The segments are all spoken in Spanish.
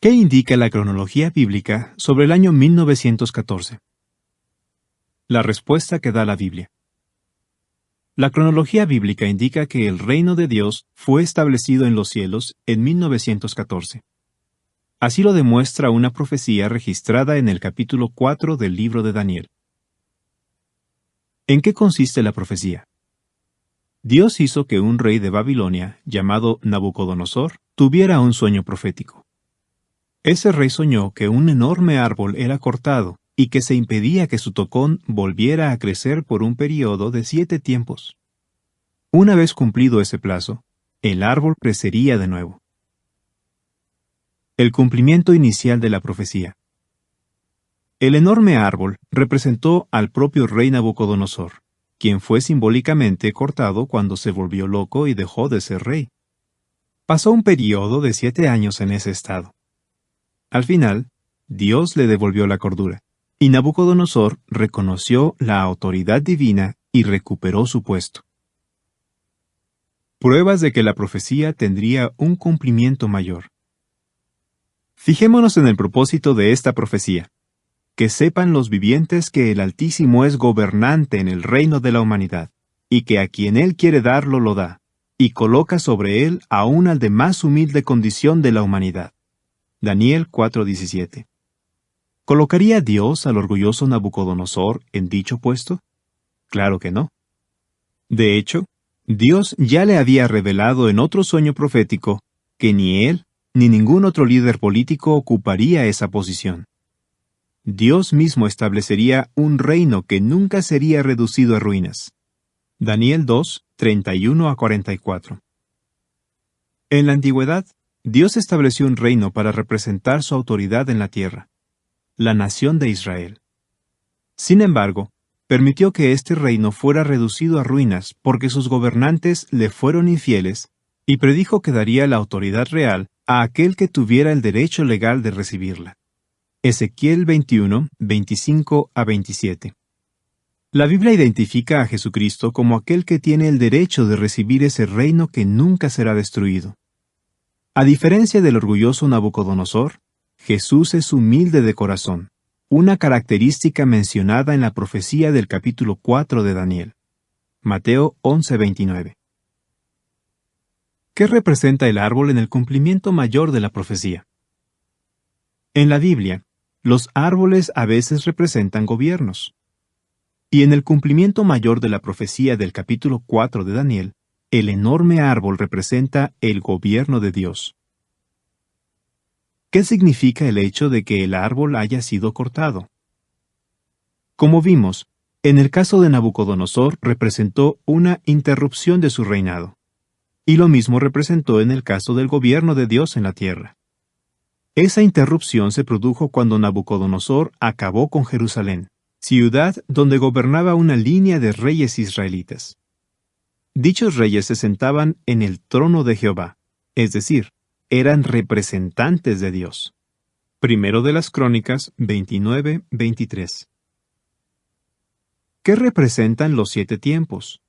¿Qué indica la cronología bíblica sobre el año 1914? La respuesta que da la Biblia. La cronología bíblica indica que el reino de Dios fue establecido en los cielos en 1914. Así lo demuestra una profecía registrada en el capítulo 4 del libro de Daniel. ¿En qué consiste la profecía? Dios hizo que un rey de Babilonia, llamado Nabucodonosor, tuviera un sueño profético. Ese rey soñó que un enorme árbol era cortado y que se impedía que su tocón volviera a crecer por un período de 7 tiempos. Una vez cumplido ese plazo, el árbol crecería de nuevo. El cumplimiento inicial de la profecía. El enorme árbol representó al propio rey Nabucodonosor, quien fue simbólicamente cortado cuando se volvió loco y dejó de ser rey. Pasó un período de 7 años en ese estado. Al final, Dios le devolvió la cordura, y Nabucodonosor reconoció la autoridad divina y recuperó su puesto. Pruebas de que la profecía tendría un cumplimiento mayor. Fijémonos en el propósito de esta profecía: que sepan los vivientes que el Altísimo es gobernante en el reino de la humanidad, y que a quien Él quiere darlo lo da, y coloca sobre él aún al de más humilde condición de la humanidad. Daniel 4:17. ¿Colocaría Dios al orgulloso Nabucodonosor en dicho puesto? Claro que no. De hecho, Dios ya le había revelado en otro sueño profético que ni él ni ningún otro líder político ocuparía esa posición. Dios mismo establecería un reino que nunca sería reducido a ruinas. Daniel 2, 31 a 44. En la antigüedad, Dios estableció un reino para representar su autoridad en la tierra, la nación de Israel. Sin embargo, permitió que este reino fuera reducido a ruinas porque sus gobernantes le fueron infieles, y predijo que daría la autoridad real a aquel que tuviera el derecho legal de recibirla. Ezequiel 21, 25 a 27. La Biblia identifica a Jesucristo como aquel que tiene el derecho de recibir ese reino que nunca será destruido. A diferencia del orgulloso Nabucodonosor, Jesús es humilde de corazón, una característica mencionada en la profecía del capítulo 4 de Daniel. Mateo 11:29. ¿Qué representa el árbol en el cumplimiento mayor de la profecía? En la Biblia, los árboles a veces representan gobiernos. Y en el cumplimiento mayor de la profecía del capítulo 4 de Daniel, el enorme árbol representa el gobierno de Dios. ¿Qué significa el hecho de que el árbol haya sido cortado? Como vimos, en el caso de Nabucodonosor representó una interrupción de su reinado, y lo mismo representó en el caso del gobierno de Dios en la tierra. Esa interrupción se produjo cuando Nabucodonosor acabó con Jerusalén, ciudad donde gobernaba una línea de reyes israelitas. Dichos reyes se sentaban en el trono de Jehová, es decir, eran representantes de Dios. Primero de las Crónicas 29-23. ¿Qué representan los 7 tiempos?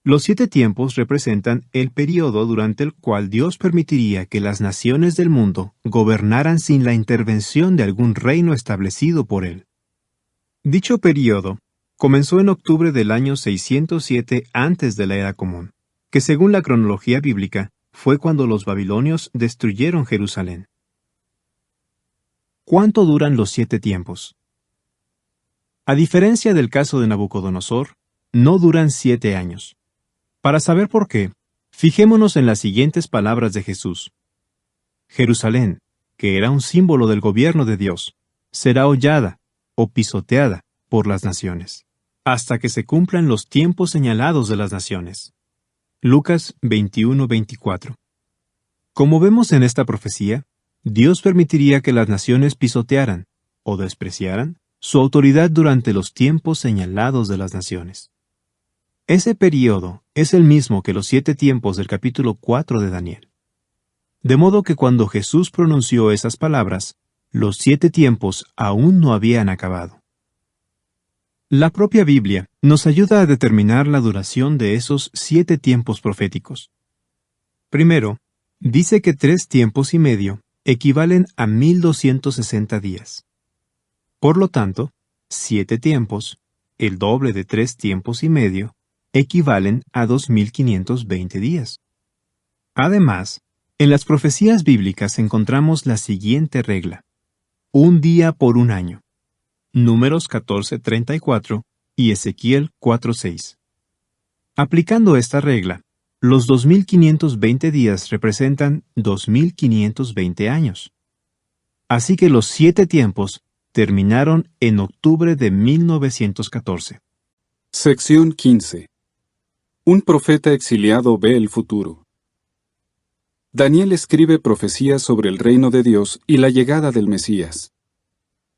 Los 7 tiempos representan el período durante el cual Dios permitiría que las naciones del mundo gobernaran sin la intervención de algún reino establecido por Él. Dicho período comenzó en octubre del año 607 antes de la Era Común, que según la cronología bíblica fue cuando los babilonios destruyeron Jerusalén. ¿Cuánto duran los 7 tiempos? A diferencia del caso de Nabucodonosor, no duran 7 años. Para saber por qué, fijémonos en las siguientes palabras de Jesús. Jerusalén, que era un símbolo del gobierno de Dios, será hollada o pisoteada por las naciones, hasta que se cumplan los tiempos señalados de las naciones. Lucas 21-24. Como vemos en esta profecía, Dios permitiría que las naciones pisotearan o despreciaran su autoridad durante los tiempos señalados de las naciones. Ese período es el mismo que los 7 tiempos del capítulo 4 de Daniel. De modo que cuando Jesús pronunció esas palabras, los 7 tiempos aún no habían acabado. La propia Biblia nos ayuda a determinar la duración de esos 7 tiempos proféticos. Primero, dice que 3 tiempos y medio equivalen a 1260 días. Por lo tanto, 7 tiempos, el doble de 3 tiempos y medio, equivalen a 2520 días. Además, en las profecías bíblicas encontramos la siguiente regla: un día por un año. Números 14:34 y Ezequiel 4:6. Aplicando esta regla, los 2520 días representan 2520 años. Así que los 7 tiempos terminaron en octubre de 1914. Sección 15. Un profeta exiliado ve el futuro. Daniel escribe profecías sobre el reino de Dios y la llegada del Mesías.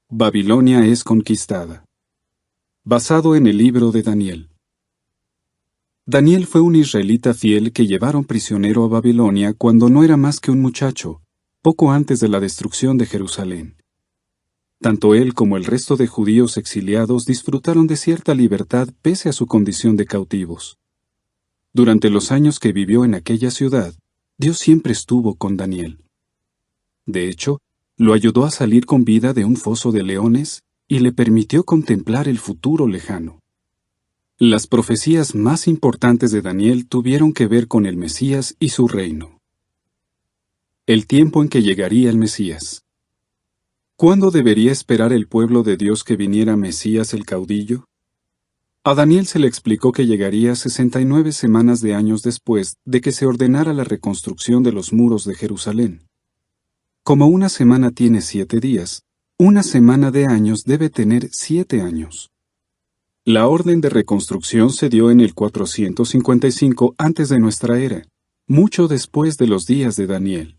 Babilonia es conquistada. Basado en el libro de Daniel. Daniel fue un israelita fiel que llevaron prisionero a Babilonia cuando no era más que un muchacho, poco antes de la destrucción de Jerusalén. Tanto él como el resto de judíos exiliados disfrutaron de cierta libertad pese a su condición de cautivos. Durante los años que vivió en aquella ciudad, Dios siempre estuvo con Daniel. De hecho, lo ayudó a salir con vida de un foso de leones y le permitió contemplar el futuro lejano. Las profecías más importantes de Daniel tuvieron que ver con el Mesías y su reino. El tiempo en que llegaría el Mesías. ¿Cuándo debería esperar el pueblo de Dios que viniera Mesías el caudillo? A Daniel se le explicó que llegaría 69 semanas de años después de que se ordenara la reconstrucción de los muros de Jerusalén. Como una semana tiene 7 días, una semana de años debe tener 7 años. La orden de reconstrucción se dio en el 455 antes de nuestra era, mucho después de los días de Daniel.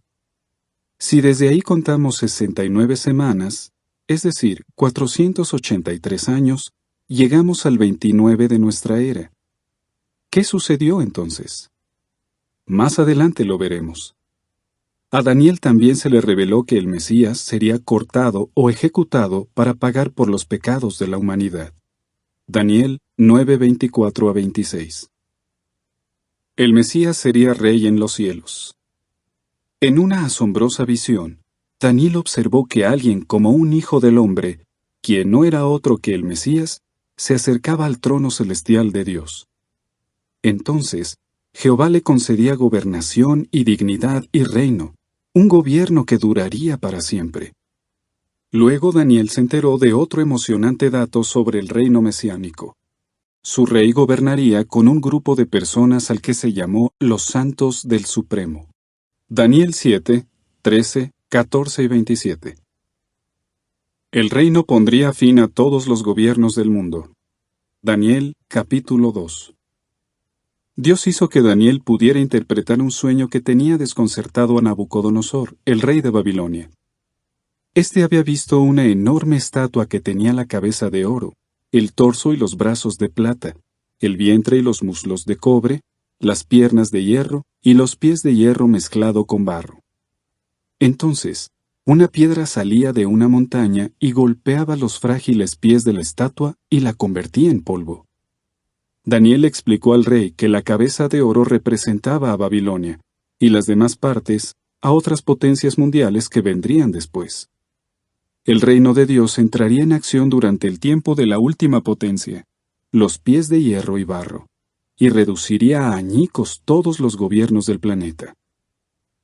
Si desde ahí contamos 69 semanas, es decir, 483 años, llegamos al 29 de nuestra era. ¿Qué sucedió entonces? Más adelante lo veremos. A Daniel también se le reveló que el Mesías sería cortado o ejecutado para pagar por los pecados de la humanidad. Daniel 9:24-26. El Mesías sería rey en los cielos. En una asombrosa visión, Daniel observó que alguien como un hijo del hombre, quien no era otro que el Mesías, se acercaba al trono celestial de Dios. Entonces, Jehová le concedía gobernación y dignidad y reino, un gobierno que duraría para siempre. Luego Daniel se enteró de otro emocionante dato sobre el reino mesiánico. Su rey gobernaría con un grupo de personas al que se llamó los Santos del Supremo. Daniel 7, 13, 14 y 27. El reino pondría fin a todos los gobiernos del mundo. Daniel, capítulo 2. Dios hizo que Daniel pudiera interpretar un sueño que tenía desconcertado a Nabucodonosor, el rey de Babilonia. Este había visto una enorme estatua que tenía la cabeza de oro, el torso y los brazos de plata, el vientre y los muslos de cobre, las piernas de hierro y los pies de hierro mezclado con barro. Entonces, una piedra salía de una montaña y golpeaba los frágiles pies de la estatua y la convertía en polvo. Daniel explicó al rey que la cabeza de oro representaba a Babilonia, y las demás partes a otras potencias mundiales que vendrían después. El reino de Dios entraría en acción durante el tiempo de la última potencia, los pies de hierro y barro, y reduciría a añicos todos los gobiernos del planeta.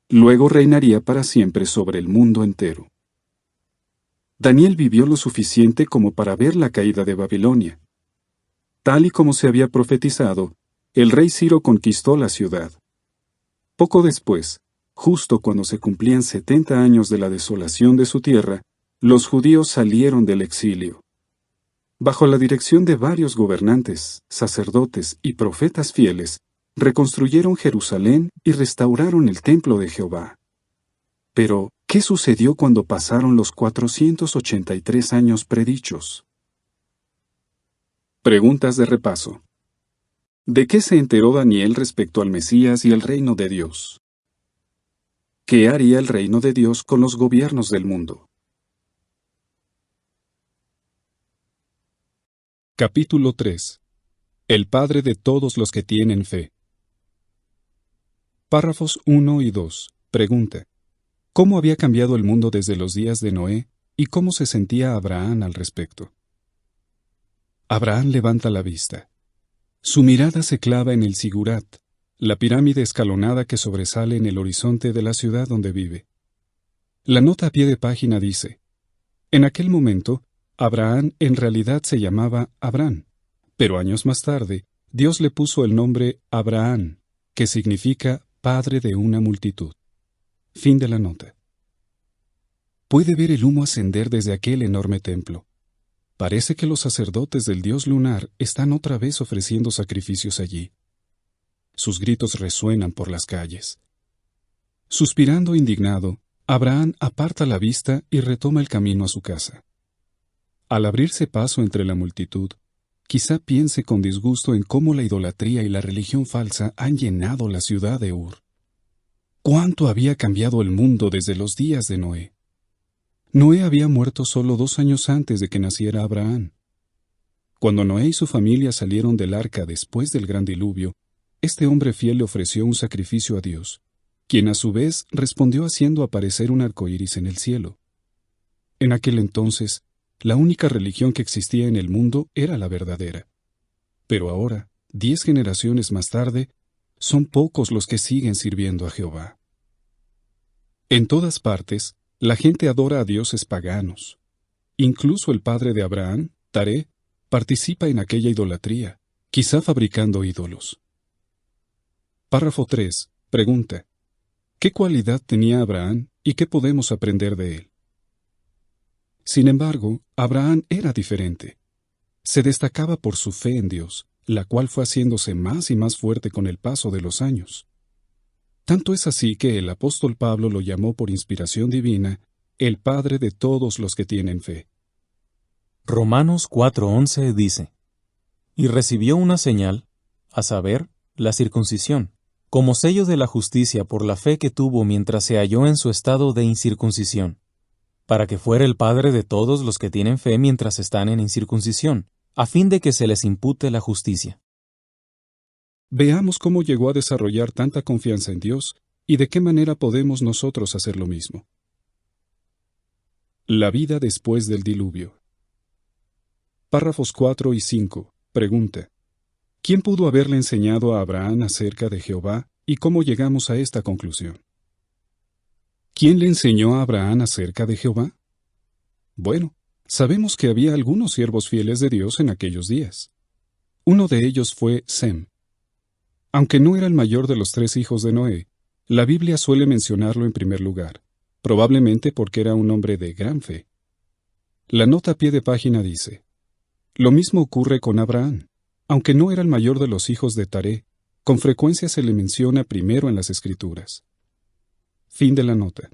Luego reinaría para siempre sobre el mundo entero. Daniel vivió lo suficiente como para ver la caída de Babilonia. Tal y como se había profetizado, el rey Ciro conquistó la ciudad. Poco después, justo cuando se cumplían 70 años de la desolación de su tierra, los judíos salieron del exilio. Bajo la dirección de varios gobernantes, sacerdotes y profetas fieles, reconstruyeron Jerusalén y restauraron el templo de Jehová. Pero, ¿qué sucedió cuando pasaron los 483 años predichos? Preguntas de repaso. ¿De qué se enteró Daniel respecto al Mesías y el reino de Dios? ¿Qué haría el reino de Dios con los gobiernos del mundo? Capítulo 3. El Padre de todos los que tienen fe. Párrafos 1 y 2. Pregunta. cómo había cambiado el mundo desde los días de Noé y cómo se sentía Abraham al respecto. Abraham levanta la vista. Su mirada se clava en el Sigurat, la pirámide escalonada que sobresale en el horizonte de la ciudad donde vive. La nota a pie de página dice: en aquel momento, Abraham en realidad se llamaba Abraham, pero años más tarde, Dios le puso el nombre Abraham, que significa padre de una multitud. Fin de la nota. Puede ver el humo ascender desde aquel enorme templo. Parece que los sacerdotes del dios lunar están otra vez ofreciendo sacrificios allí. Sus gritos resuenan por las calles. Suspirando indignado, Abraham aparta la vista y retoma el camino a su casa. Al abrirse paso entre la multitud, quizá piense con disgusto en cómo la idolatría y la religión falsa han llenado la ciudad de Ur. ¿Cuánto había cambiado el mundo desde los días de Noé? Noé había muerto solo 2 años antes de que naciera Abraham. Cuando Noé y su familia salieron del arca después del gran diluvio, este hombre fiel le ofreció un sacrificio a Dios, quien a su vez respondió haciendo aparecer un arco iris en el cielo. En aquel entonces, la única religión que existía en el mundo era la verdadera. Pero ahora, 10 generaciones más tarde, son pocos los que siguen sirviendo a Jehová. En todas partes, la gente adora a dioses paganos. Incluso el padre de Abraham, Taré, participa en aquella idolatría, quizá fabricando ídolos. Párrafo 3. Pregunta: ¿qué cualidad tenía Abraham y qué podemos aprender de él? Sin embargo, Abraham era diferente. Se destacaba por su fe en Dios, la cual fue haciéndose más y más fuerte con el paso de los años. Tanto es así que el apóstol Pablo lo llamó por inspiración divina el padre de todos los que tienen fe. Romanos 4:11 dice: y recibió una señal, a saber, la circuncisión, como sello de la justicia por la fe que tuvo mientras se halló en su estado de incircuncisión, para que fuera el padre de todos los que tienen fe mientras están en incircuncisión, a fin de que se les impute la justicia. Veamos cómo llegó a desarrollar tanta confianza en Dios y de qué manera podemos nosotros hacer lo mismo. La vida después del diluvio. Párrafos 4 y 5. Pregunta: ¿quién pudo haberle enseñado a Abraham acerca de Jehová y cómo llegamos a esta conclusión? ¿Quién le enseñó a Abraham acerca de Jehová? Bueno, sabemos que había algunos siervos fieles de Dios en aquellos días. Uno de ellos fue Sem. Aunque no era el mayor de los 3 hijos de Noé, la Biblia suele mencionarlo en primer lugar, probablemente porque era un hombre de gran fe. La nota a pie de página dice: lo mismo ocurre con Abraham. Aunque no era el mayor de los hijos de Taré, con frecuencia se le menciona primero en las Escrituras. Fin de la nota.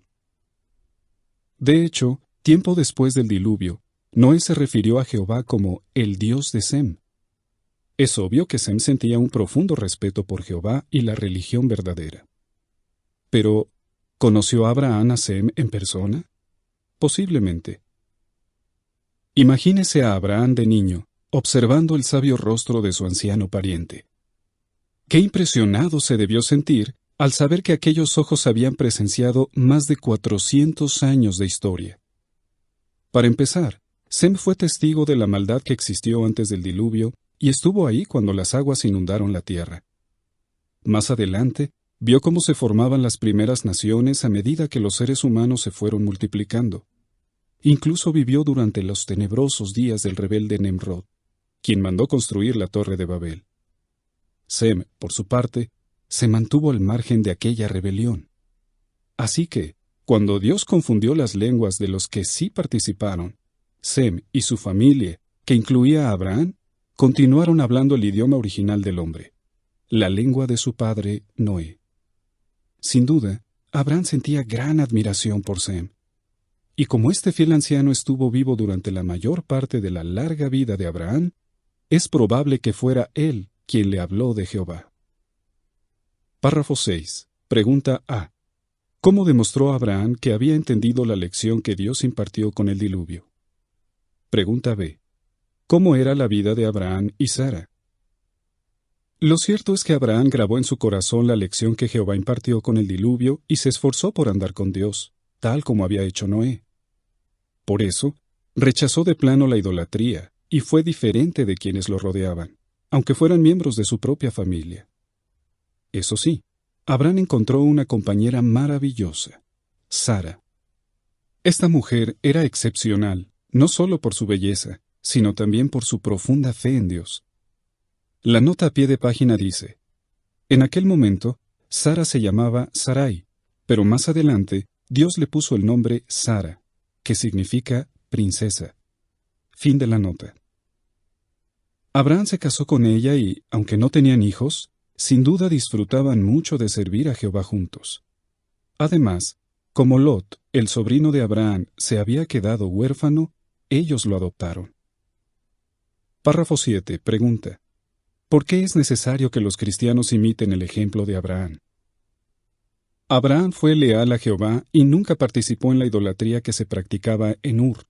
De hecho, tiempo después del diluvio, Noé se refirió a Jehová como el Dios de Sem. Es obvio que Sem sentía un profundo respeto por Jehová y la religión verdadera. Pero, ¿conoció Abraham a Sem en persona? Posiblemente. Imagínese a Abraham de niño, observando el sabio rostro de su anciano pariente. Qué impresionado se debió sentir al saber que aquellos ojos habían presenciado más de 400 años de historia. Para empezar, Sem fue testigo de la maldad que existió antes del diluvio y estuvo ahí cuando las aguas inundaron la tierra. Más adelante, vio cómo se formaban las primeras naciones a medida que los seres humanos se fueron multiplicando. Incluso vivió durante los tenebrosos días del rebelde Nemrod, quien mandó construir la Torre de Babel. Sem, por su parte, se mantuvo al margen de aquella rebelión. Así que, cuando Dios confundió las lenguas de los que sí participaron, Sem y su familia, que incluía a Abraham, continuaron hablando el idioma original del hombre, la lengua de su padre Noé. Sin duda, Abraham sentía gran admiración por Sem. Y como este fiel anciano estuvo vivo durante la mayor parte de la larga vida de Abraham, es probable que fuera él quien le habló de Jehová. Párrafo 6. Pregunta A. ¿Cómo demostró Abraham que había entendido la lección que Dios impartió con el diluvio? Pregunta B. ¿Cómo era la vida de Abraham y Sara? Lo cierto es que Abraham grabó en su corazón la lección que Jehová impartió con el diluvio y se esforzó por andar con Dios, tal como había hecho Noé. Por eso, rechazó de plano la idolatría y fue diferente de quienes lo rodeaban, aunque fueran miembros de su propia familia. Eso sí, Abraham encontró una compañera maravillosa, Sara. Esta mujer era excepcional, no solo por su belleza, sino también por su profunda fe en Dios. La nota a pie de página dice: en aquel momento, Sara se llamaba Sarai, pero más adelante Dios le puso el nombre Sara, que significa princesa. Fin de la nota. Abraham se casó con ella y, aunque no tenían hijos, sin duda disfrutaban mucho de servir a Jehová juntos. Además, como Lot, el sobrino de Abraham, se había quedado huérfano, ellos lo adoptaron. Párrafo 7. Pregunta: ¿por qué es necesario que los cristianos imiten el ejemplo de Abraham? Abraham fue leal a Jehová y nunca participó en la idolatría que se practicaba en Ur.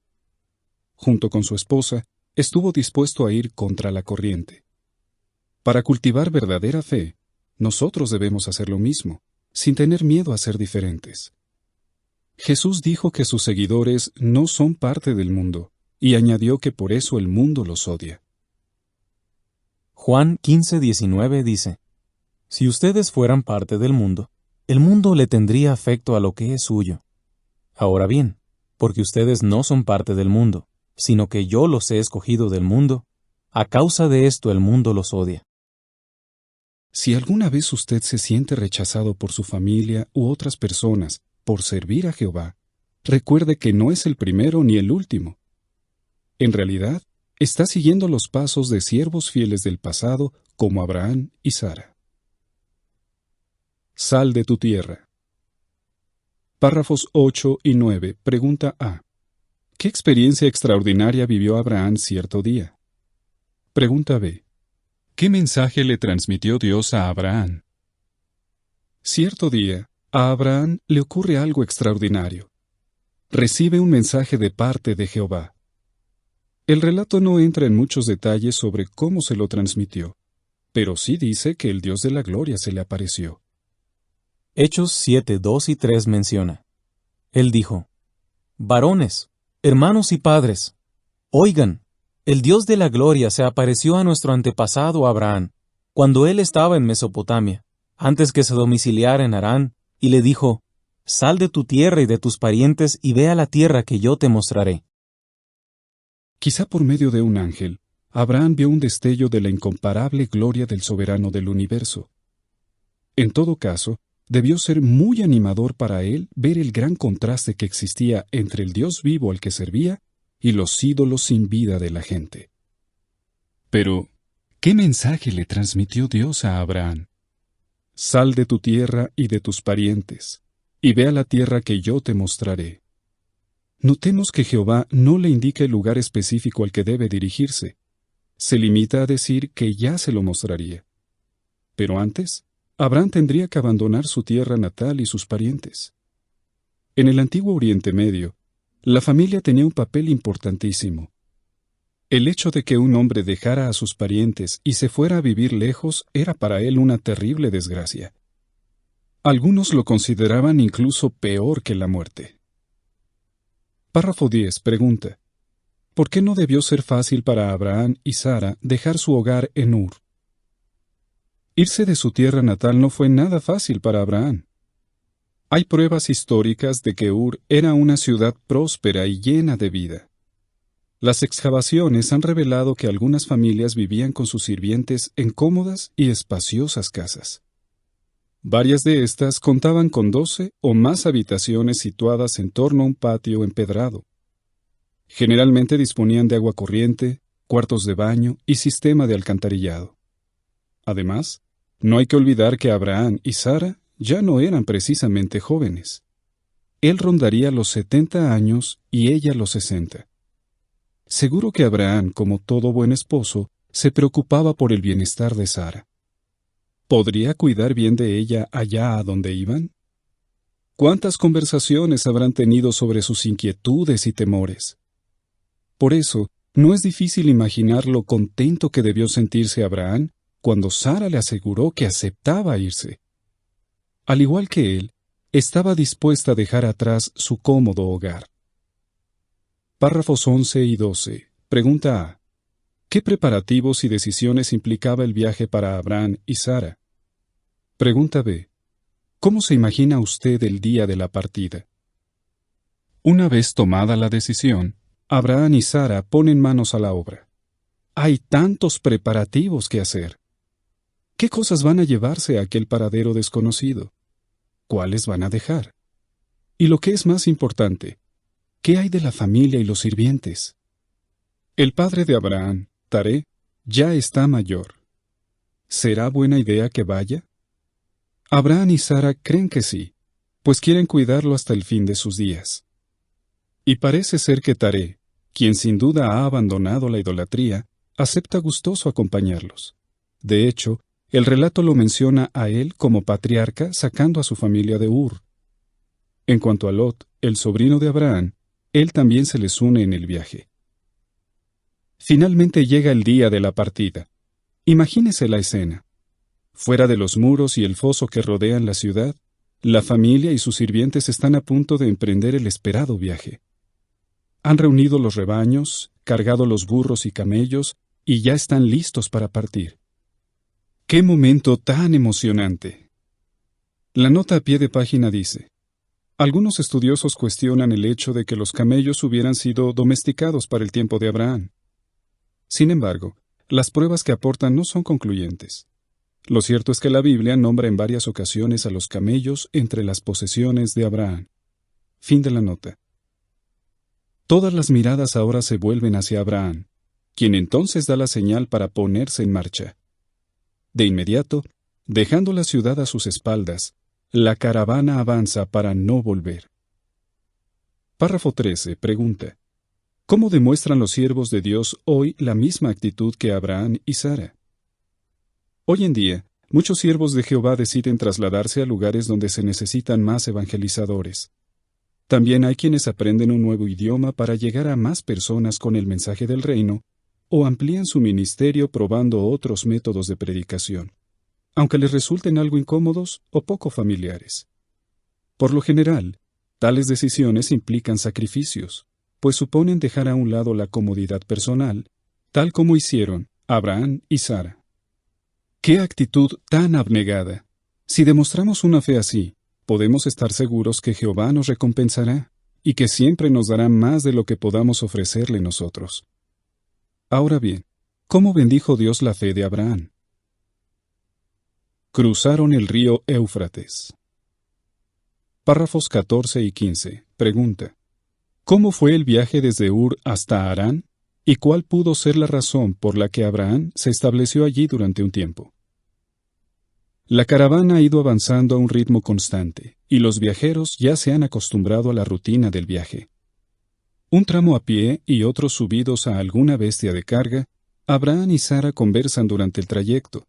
Junto con su esposa, estuvo dispuesto a ir contra la corriente. Para cultivar verdadera fe, nosotros debemos hacer lo mismo, sin tener miedo a ser diferentes. Jesús dijo que sus seguidores no son parte del mundo, y añadió que por eso el mundo los odia. Juan 15:19 dice: si ustedes fueran parte del mundo, el mundo le tendría afecto a lo que es suyo. Ahora bien, porque ustedes no son parte del mundo, sino que yo los he escogido del mundo, a causa de esto el mundo los odia. Si alguna vez usted se siente rechazado por su familia u otras personas por servir a Jehová, recuerde que no es el primero ni el último. En realidad, está siguiendo los pasos de siervos fieles del pasado como Abraham y Sara. Sal de tu tierra. Párrafos 8 y 9. Pregunta A. ¿Qué experiencia extraordinaria vivió Abraham cierto día? Pregunta B. ¿Qué mensaje le transmitió Dios a Abraham? Cierto día, a Abraham le ocurre algo extraordinario. Recibe un mensaje de parte de Jehová. El relato no entra en muchos detalles sobre cómo se lo transmitió, pero sí dice que el Dios de la gloria se le apareció. Hechos 7:2 y 3 menciona: él dijo: varones, hermanos y padres, oigan, el Dios de la gloria se apareció a nuestro antepasado Abraham, cuando él estaba en Mesopotamia, antes que se domiciliara en Harán, y le dijo: sal de tu tierra y de tus parientes y ve a la tierra que yo te mostraré. Quizá por medio de un ángel, Abraham vio un destello de la incomparable gloria del soberano del universo. En todo caso, debió ser muy animador para él ver el gran contraste que existía entre el Dios vivo al que servía y los ídolos sin vida de la gente. Pero, ¿qué mensaje le transmitió Dios a Abraham? Sal de tu tierra y de tus parientes, y ve a la tierra que yo te mostraré. Notemos que Jehová no le indica el lugar específico al que debe dirigirse. Se limita a decir que ya se lo mostraría. Pero antes, Abraham tendría que abandonar su tierra natal y sus parientes. En el antiguo Oriente Medio, la familia tenía un papel importantísimo. El hecho de que un hombre dejara a sus parientes y se fuera a vivir lejos era para él una terrible desgracia. Algunos lo consideraban incluso peor que la muerte. Párrafo 10. Pregunta: ¿por qué no debió ser fácil para Abraham y Sara dejar su hogar en Ur? Irse de su tierra natal no fue nada fácil para Abraham. Hay pruebas históricas de que Ur era una ciudad próspera y llena de vida. Las excavaciones han revelado que algunas familias vivían con sus sirvientes en cómodas y espaciosas casas. Varias de estas contaban con 12 o más habitaciones situadas en torno a un patio empedrado. Generalmente disponían de agua corriente, cuartos de baño y sistema de alcantarillado. Además, no hay que olvidar que Abraham y Sara ya no eran precisamente jóvenes. Él rondaría los 70 años y ella los 60. Seguro que Abraham, como todo buen esposo, se preocupaba por el bienestar de Sara. ¿Podría cuidar bien de ella allá a donde iban? ¿Cuántas conversaciones habrán tenido sobre sus inquietudes y temores? Por eso, no es difícil imaginar lo contento que debió sentirse Abraham cuando Sara le aseguró que aceptaba irse. Al igual que él, estaba dispuesta a dejar atrás su cómodo hogar. Párrafos 11 y 12. Pregunta A. ¿Qué preparativos y decisiones implicaba el viaje para Abraham y Sara? Pregunta B. ¿Cómo se imagina usted el día de la partida? Una vez tomada la decisión, Abraham y Sara ponen manos a la obra. Hay tantos preparativos que hacer. ¿Qué cosas van a llevarse a aquel paradero desconocido? ¿Cuáles van a dejar? Y lo que es más importante, ¿qué hay de la familia y los sirvientes? El padre de Abraham, Taré, ya está mayor. ¿Será buena idea que vaya? Abraham y Sara creen que sí, pues quieren cuidarlo hasta el fin de sus días. Y parece ser que Taré, quien sin duda ha abandonado la idolatría, acepta gustoso acompañarlos. De hecho, el relato lo menciona a él como patriarca sacando a su familia de Ur. En cuanto a Lot, el sobrino de Abraham, él también se les une en el viaje. Finalmente llega el día de la partida. Imagínese la escena. Fuera de los muros y el foso que rodean la ciudad, la familia y sus sirvientes están a punto de emprender el esperado viaje. Han reunido los rebaños, cargado los burros y camellos, y ya están listos para partir. ¡Qué momento tan emocionante! La nota a pie de página dice: algunos estudiosos cuestionan el hecho de que los camellos hubieran sido domesticados para el tiempo de Abraham. Sin embargo, las pruebas que aportan no son concluyentes. Lo cierto es que la Biblia nombra en varias ocasiones a los camellos entre las posesiones de Abraham. Fin de la nota. Todas las miradas ahora se vuelven hacia Abraham, quien entonces da la señal para ponerse en marcha. De inmediato, dejando la ciudad a sus espaldas, la caravana avanza para no volver. Párrafo 13. Pregunta: ¿cómo demuestran los siervos de Dios hoy la misma actitud que Abraham y Sara? Hoy en día, muchos siervos de Jehová deciden trasladarse a lugares donde se necesitan más evangelizadores. También hay quienes aprenden un nuevo idioma para llegar a más personas con el mensaje del reino, o amplían su ministerio probando otros métodos de predicación, aunque les resulten algo incómodos o poco familiares. Por lo general, tales decisiones implican sacrificios, pues suponen dejar a un lado la comodidad personal, tal como hicieron Abraham y Sara. ¡Qué actitud tan abnegada! Si demostramos una fe así, podemos estar seguros que Jehová nos recompensará y que siempre nos dará más de lo que podamos ofrecerle nosotros. Ahora bien, ¿cómo bendijo Dios la fe de Abraham? Cruzaron el río Éufrates. Párrafos 14 y 15. Pregunta: ¿cómo fue el viaje desde Ur hasta Harán? ¿Y cuál pudo ser la razón por la que Abraham se estableció allí durante un tiempo? La caravana ha ido avanzando a un ritmo constante, y los viajeros ya se han acostumbrado a la rutina del viaje. Un tramo a pie y otros subidos a alguna bestia de carga, Abraham y Sara conversan durante el trayecto.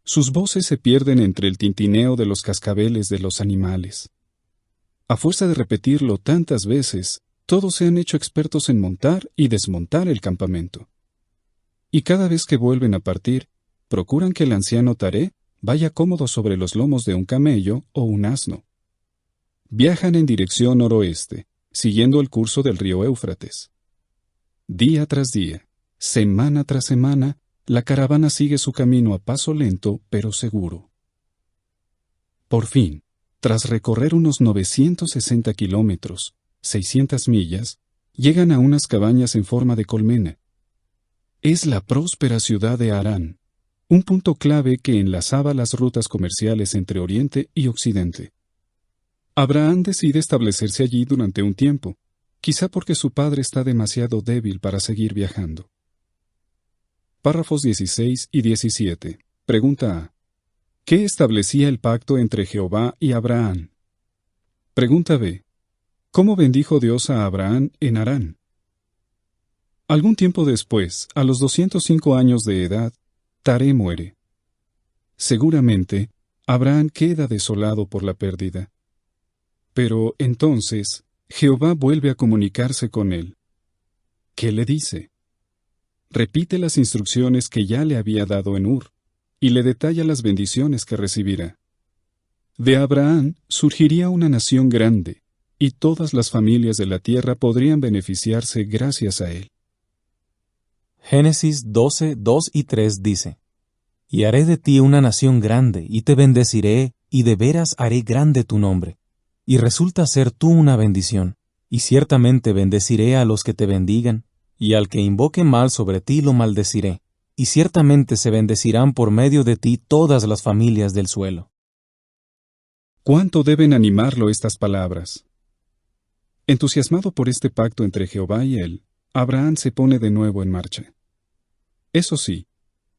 Sus voces se pierden entre el tintineo de los cascabeles de los animales. A fuerza de repetirlo tantas veces, todos se han hecho expertos en montar y desmontar el campamento. Y cada vez que vuelven a partir, procuran que el anciano Taré vaya cómodo sobre los lomos de un camello o un asno. Viajan en dirección noroeste, siguiendo el curso del río Éufrates. Día tras día, semana tras semana, la caravana sigue su camino a paso lento pero seguro. Por fin, tras recorrer unos 960 kilómetros, 600 millas, llegan a unas cabañas en forma de colmena. Es la próspera ciudad de Harán, un punto clave que enlazaba las rutas comerciales entre Oriente y Occidente. Abraham decide establecerse allí durante un tiempo, quizá porque su padre está demasiado débil para seguir viajando. Párrafos 16 y 17. Pregunta A. ¿Qué establecía el pacto entre Jehová y Abraham? Pregunta B. ¿Cómo bendijo Dios a Abraham en Harán? Algún tiempo después, a los 205 años de edad, Taré muere. Seguramente, Abraham queda desolado por la pérdida. Pero entonces, Jehová vuelve a comunicarse con él. ¿Qué le dice? Repite las instrucciones que ya le había dado en Ur, y le detalla las bendiciones que recibirá. De Abraham surgiría una nación grande, y todas las familias de la tierra podrían beneficiarse gracias a él. Génesis 12, 2 y 3 dice: Y haré de ti una nación grande, y te bendeciré, y de veras haré grande tu nombre. Y resulta ser tú una bendición, y ciertamente bendeciré a los que te bendigan, y al que invoque mal sobre ti lo maldeciré, y ciertamente se bendecirán por medio de ti todas las familias del suelo. ¿Cuánto deben animarlo estas palabras? Entusiasmado por este pacto entre Jehová y él, Abraham se pone de nuevo en marcha. Eso sí,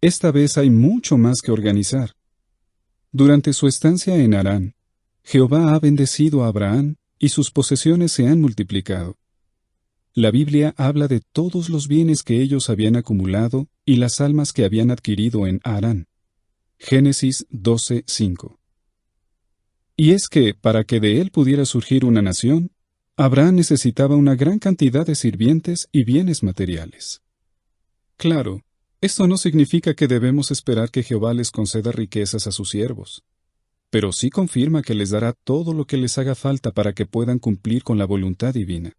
esta vez hay mucho más que organizar. Durante su estancia en Harán, Jehová ha bendecido a Abraham y sus posesiones se han multiplicado. La Biblia habla de todos los bienes que ellos habían acumulado y las almas que habían adquirido en Harán. Génesis 12:5. Y es que, para que de él pudiera surgir una nación, Abraham necesitaba una gran cantidad de sirvientes y bienes materiales. Claro, esto no significa que debemos esperar que Jehová les conceda riquezas a sus siervos, pero sí confirma que les dará todo lo que les haga falta para que puedan cumplir con la voluntad divina.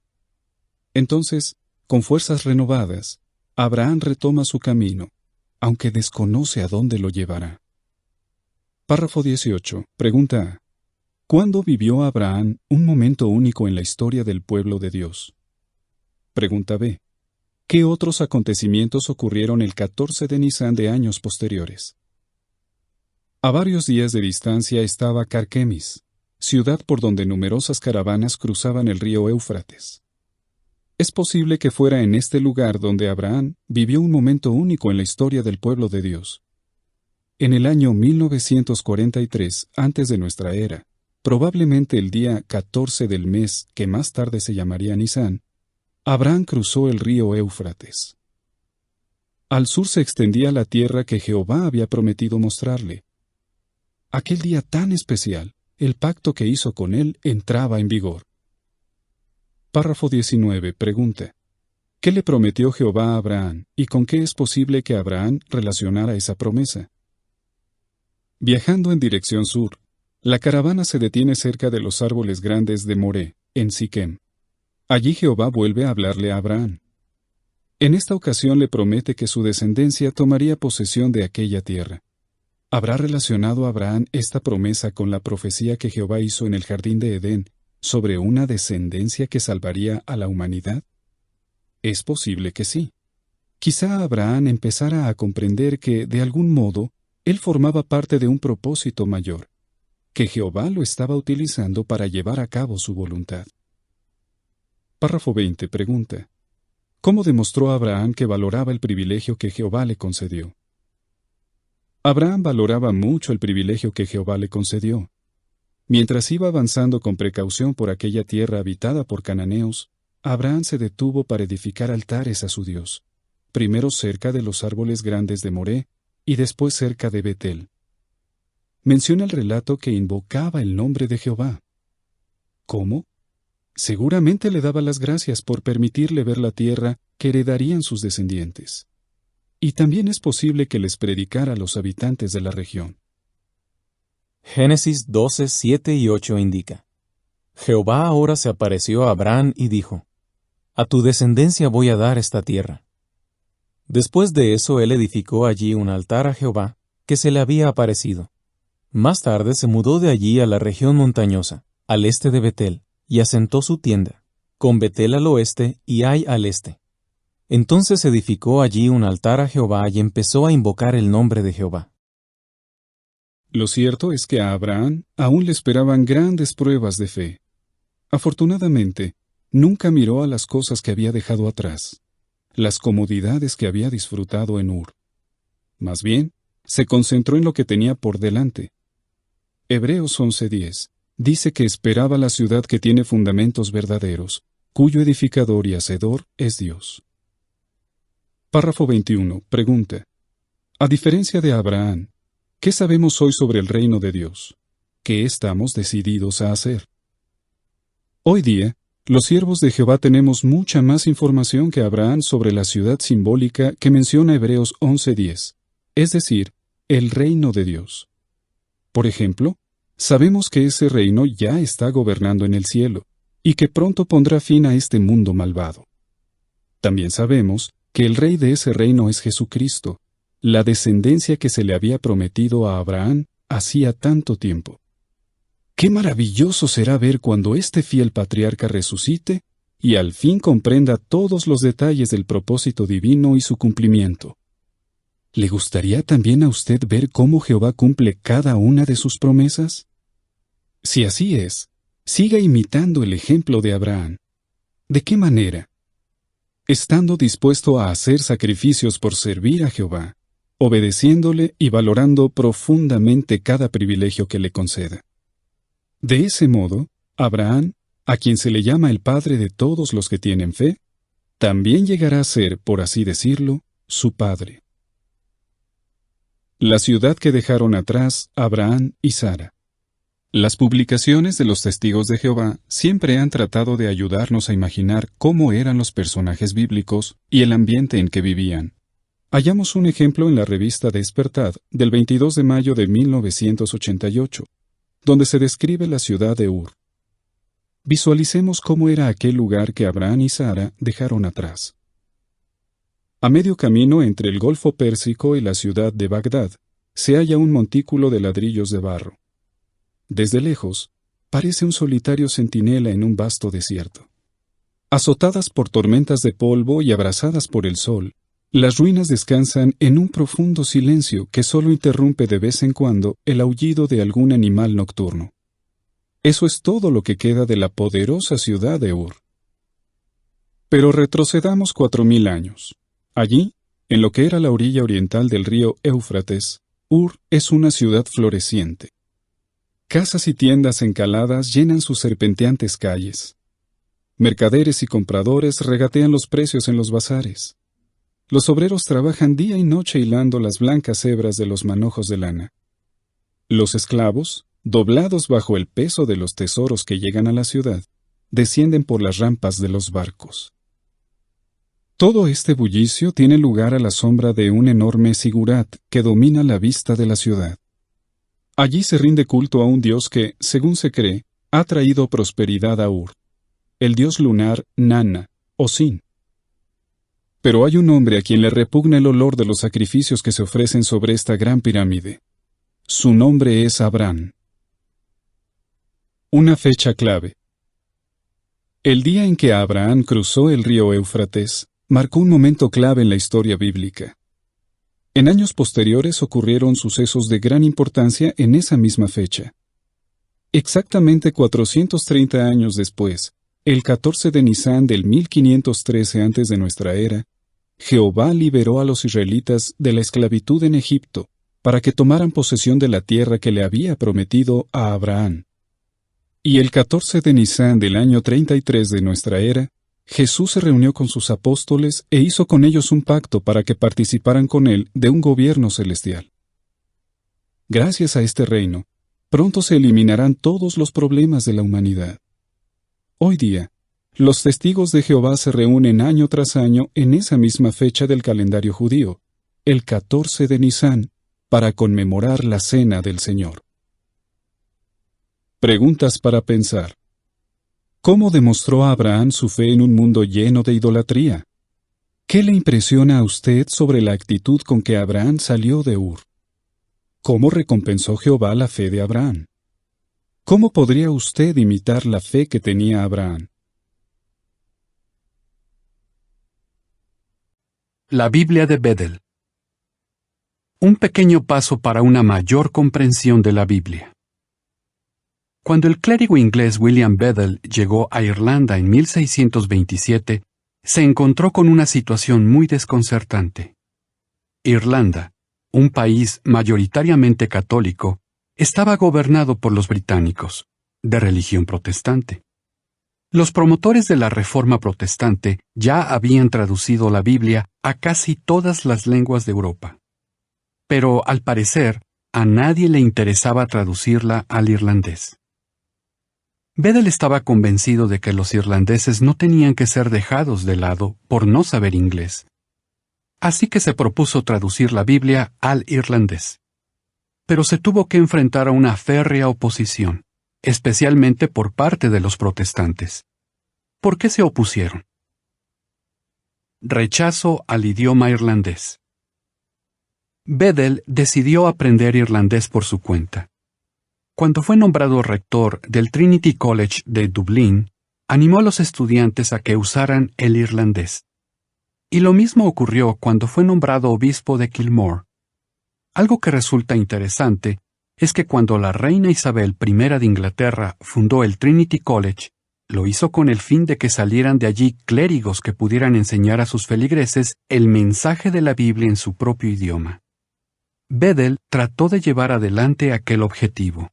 Entonces, con fuerzas renovadas, Abraham retoma su camino, aunque desconoce a dónde lo llevará. Párrafo 18. Pregunta A. ¿Cuándo vivió Abraham un momento único en la historia del pueblo de Dios? Pregunta B. ¿Qué otros acontecimientos ocurrieron el 14 de Nisán de años posteriores? A varios días de distancia estaba Carquemis, ciudad por donde numerosas caravanas cruzaban el río Éufrates. Es posible que fuera en este lugar donde Abraham vivió un momento único en la historia del pueblo de Dios. En el año 1943, antes de nuestra era, probablemente el día 14 del mes que más tarde se llamaría Nisán, Abraham cruzó el río Éufrates. Al sur se extendía la tierra que Jehová había prometido mostrarle. Aquel día tan especial, el pacto que hizo con él entraba en vigor. Párrafo 19. Pregunta: ¿qué le prometió Jehová a Abraham y con qué es posible que Abraham relacionara esa promesa? Viajando en dirección sur, la caravana se detiene cerca de los árboles grandes de Moré, en Siquem. Allí Jehová vuelve a hablarle a Abraham. En esta ocasión le promete que su descendencia tomaría posesión de aquella tierra. ¿Habrá relacionado Abraham esta promesa con la profecía que Jehová hizo en el jardín de Edén sobre una descendencia que salvaría a la humanidad? Es posible que sí. Quizá Abraham empezara a comprender que, de algún modo, él formaba parte de un propósito mayor, que Jehová lo estaba utilizando para llevar a cabo su voluntad. Párrafo 20. Pregunta: ¿cómo demostró Abraham que valoraba el privilegio que Jehová le concedió? Abraham valoraba mucho el privilegio que Jehová le concedió. Mientras iba avanzando con precaución por aquella tierra habitada por cananeos, Abraham se detuvo para edificar altares a su Dios, primero cerca de los árboles grandes de Moré y después cerca de Betel. Menciona el relato que invocaba el nombre de Jehová. ¿Cómo? Seguramente le daba las gracias por permitirle ver la tierra que heredarían sus descendientes. Y también es posible que les predicara a los habitantes de la región. Génesis 12, 7 y 8 indica: Jehová ahora se apareció a Abraham y dijo: A tu descendencia voy a dar esta tierra. Después de eso él edificó allí un altar a Jehová, que se le había aparecido. Más tarde se mudó de allí a la región montañosa, al este de Betel, y asentó su tienda, con Betel al oeste y Ai al este. Entonces edificó allí un altar a Jehová y empezó a invocar el nombre de Jehová. Lo cierto es que a Abraham aún le esperaban grandes pruebas de fe. Afortunadamente, nunca miró a las cosas que había dejado atrás, las comodidades que había disfrutado en Ur. Más bien, se concentró en lo que tenía por delante. Hebreos 11:10 dice que esperaba la ciudad que tiene fundamentos verdaderos, cuyo edificador y hacedor es Dios. Párrafo 21. Pregunta: a diferencia de Abraham, ¿qué sabemos hoy sobre el reino de Dios? ¿Qué estamos decididos a hacer? Hoy día, los siervos de Jehová tenemos mucha más información que Abraham sobre la ciudad simbólica que menciona Hebreos 11:10, es decir, el reino de Dios. Por ejemplo, sabemos que ese reino ya está gobernando en el cielo, y que pronto pondrá fin a este mundo malvado. También sabemos que el rey de ese reino es Jesucristo, la descendencia que se le había prometido a Abraham hacía tanto tiempo. ¡Qué maravilloso será ver cuando este fiel patriarca resucite y al fin comprenda todos los detalles del propósito divino y su cumplimiento! ¿Le gustaría también a usted ver cómo Jehová cumple cada una de sus promesas? Si así es, siga imitando el ejemplo de Abraham. ¿De qué manera? Estando dispuesto a hacer sacrificios por servir a Jehová, obedeciéndole y valorando profundamente cada privilegio que le conceda. De ese modo, Abraham, a quien se le llama el padre de todos los que tienen fe, también llegará a ser, por así decirlo, su padre. La ciudad que dejaron atrás Abraham y Sara. Las publicaciones de los testigos de Jehová siempre han tratado de ayudarnos a imaginar cómo eran los personajes bíblicos y el ambiente en que vivían. Hallamos un ejemplo en la revista Despertad del 22 de mayo de 1988, donde se describe la ciudad de Ur. Visualicemos cómo era aquel lugar que Abraham y Sara dejaron atrás. A medio camino entre el Golfo Pérsico y la ciudad de Bagdad, se halla un montículo de ladrillos de barro. Desde lejos, parece un solitario centinela en un vasto desierto. Azotadas por tormentas de polvo y abrasadas por el sol, las ruinas descansan en un profundo silencio que solo interrumpe de vez en cuando el aullido de algún animal nocturno. Eso es todo lo que queda de la poderosa ciudad de Ur. Pero retrocedamos 4000 años. Allí, en lo que era la orilla oriental del río Éufrates, Ur es una ciudad floreciente. Casas y tiendas encaladas llenan sus serpenteantes calles. Mercaderes y compradores regatean los precios en los bazares. Los obreros trabajan día y noche hilando las blancas hebras de los manojos de lana. Los esclavos, doblados bajo el peso de los tesoros que llegan a la ciudad, descienden por las rampas de los barcos. Todo este bullicio tiene lugar a la sombra de un enorme sigurat que domina la vista de la ciudad. Allí se rinde culto a un dios que, según se cree, ha traído prosperidad a Ur, el dios lunar Nana, o Sin. Pero hay un hombre a quien le repugna el olor de los sacrificios que se ofrecen sobre esta gran pirámide. Su nombre es Abraham. Una fecha clave. El día en que Abraham cruzó el río Éufrates marcó un momento clave en la historia bíblica. En años posteriores ocurrieron sucesos de gran importancia en esa misma fecha. Exactamente 430 años después, el 14 de Nisán del 1513 antes de nuestra era, Jehová liberó a los israelitas de la esclavitud en Egipto para que tomaran posesión de la tierra que le había prometido a Abraham. Y el 14 de Nisán del año 33 de nuestra era, Jesús se reunió con sus apóstoles e hizo con ellos un pacto para que participaran con él de un gobierno celestial. Gracias a este reino, pronto se eliminarán todos los problemas de la humanidad. Hoy día, los testigos de Jehová se reúnen año tras año en esa misma fecha del calendario judío, el 14 de Nisán, para conmemorar la Cena del Señor. Preguntas para pensar. ¿Cómo demostró Abraham su fe en un mundo lleno de idolatría? ¿Qué le impresiona a usted sobre la actitud con que Abraham salió de Ur? ¿Cómo recompensó Jehová la fe de Abraham? ¿Cómo podría usted imitar la fe que tenía Abraham? La Biblia de Bedel. Un pequeño paso para una mayor comprensión de la Biblia. Cuando el clérigo inglés William Bedel llegó a Irlanda en 1627, se encontró con una situación muy desconcertante. Irlanda, un país mayoritariamente católico, estaba gobernado por los británicos, de religión protestante. Los promotores de la Reforma Protestante ya habían traducido la Biblia a casi todas las lenguas de Europa. Pero, al parecer, a nadie le interesaba traducirla al irlandés. Bedel estaba convencido de que los irlandeses no tenían que ser dejados de lado por no saber inglés. Así que se propuso traducir la Biblia al irlandés. pero se tuvo que enfrentar a una férrea oposición, especialmente por parte de los protestantes. ¿Por qué se opusieron? Rechazo al idioma irlandés. Bedell decidió aprender irlandés por su cuenta. Cuando fue nombrado rector del Trinity College de Dublín, animó a los estudiantes a que usaran el irlandés. Y lo mismo ocurrió cuando fue nombrado obispo de Kilmore. Algo que resulta interesante es que cuando la reina Isabel I de Inglaterra fundó el Trinity College, lo hizo con el fin de que salieran de allí clérigos que pudieran enseñar a sus feligreses el mensaje de la Biblia en su propio idioma. Bedell trató de llevar adelante aquel objetivo.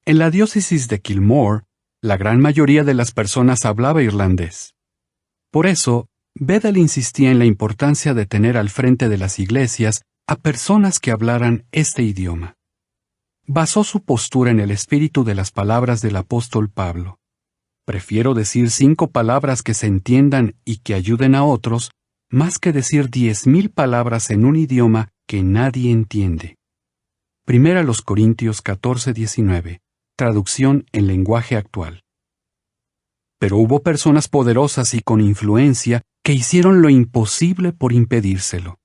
En la diócesis de Kilmore, la gran mayoría de las personas hablaba irlandés. Por eso, Bedell insistía en la importancia de tener al frente de las iglesias a personas que hablaran este idioma. Basó su postura en el espíritu de las palabras del apóstol Pablo. Prefiero decir 5 palabras que se entiendan y que ayuden a otros, más que decir 10,000 palabras en un idioma que nadie entiende. 1 Corintios 14:19. Traducción en lenguaje actual. Pero hubo personas poderosas y con influencia que hicieron lo imposible por impedírselo.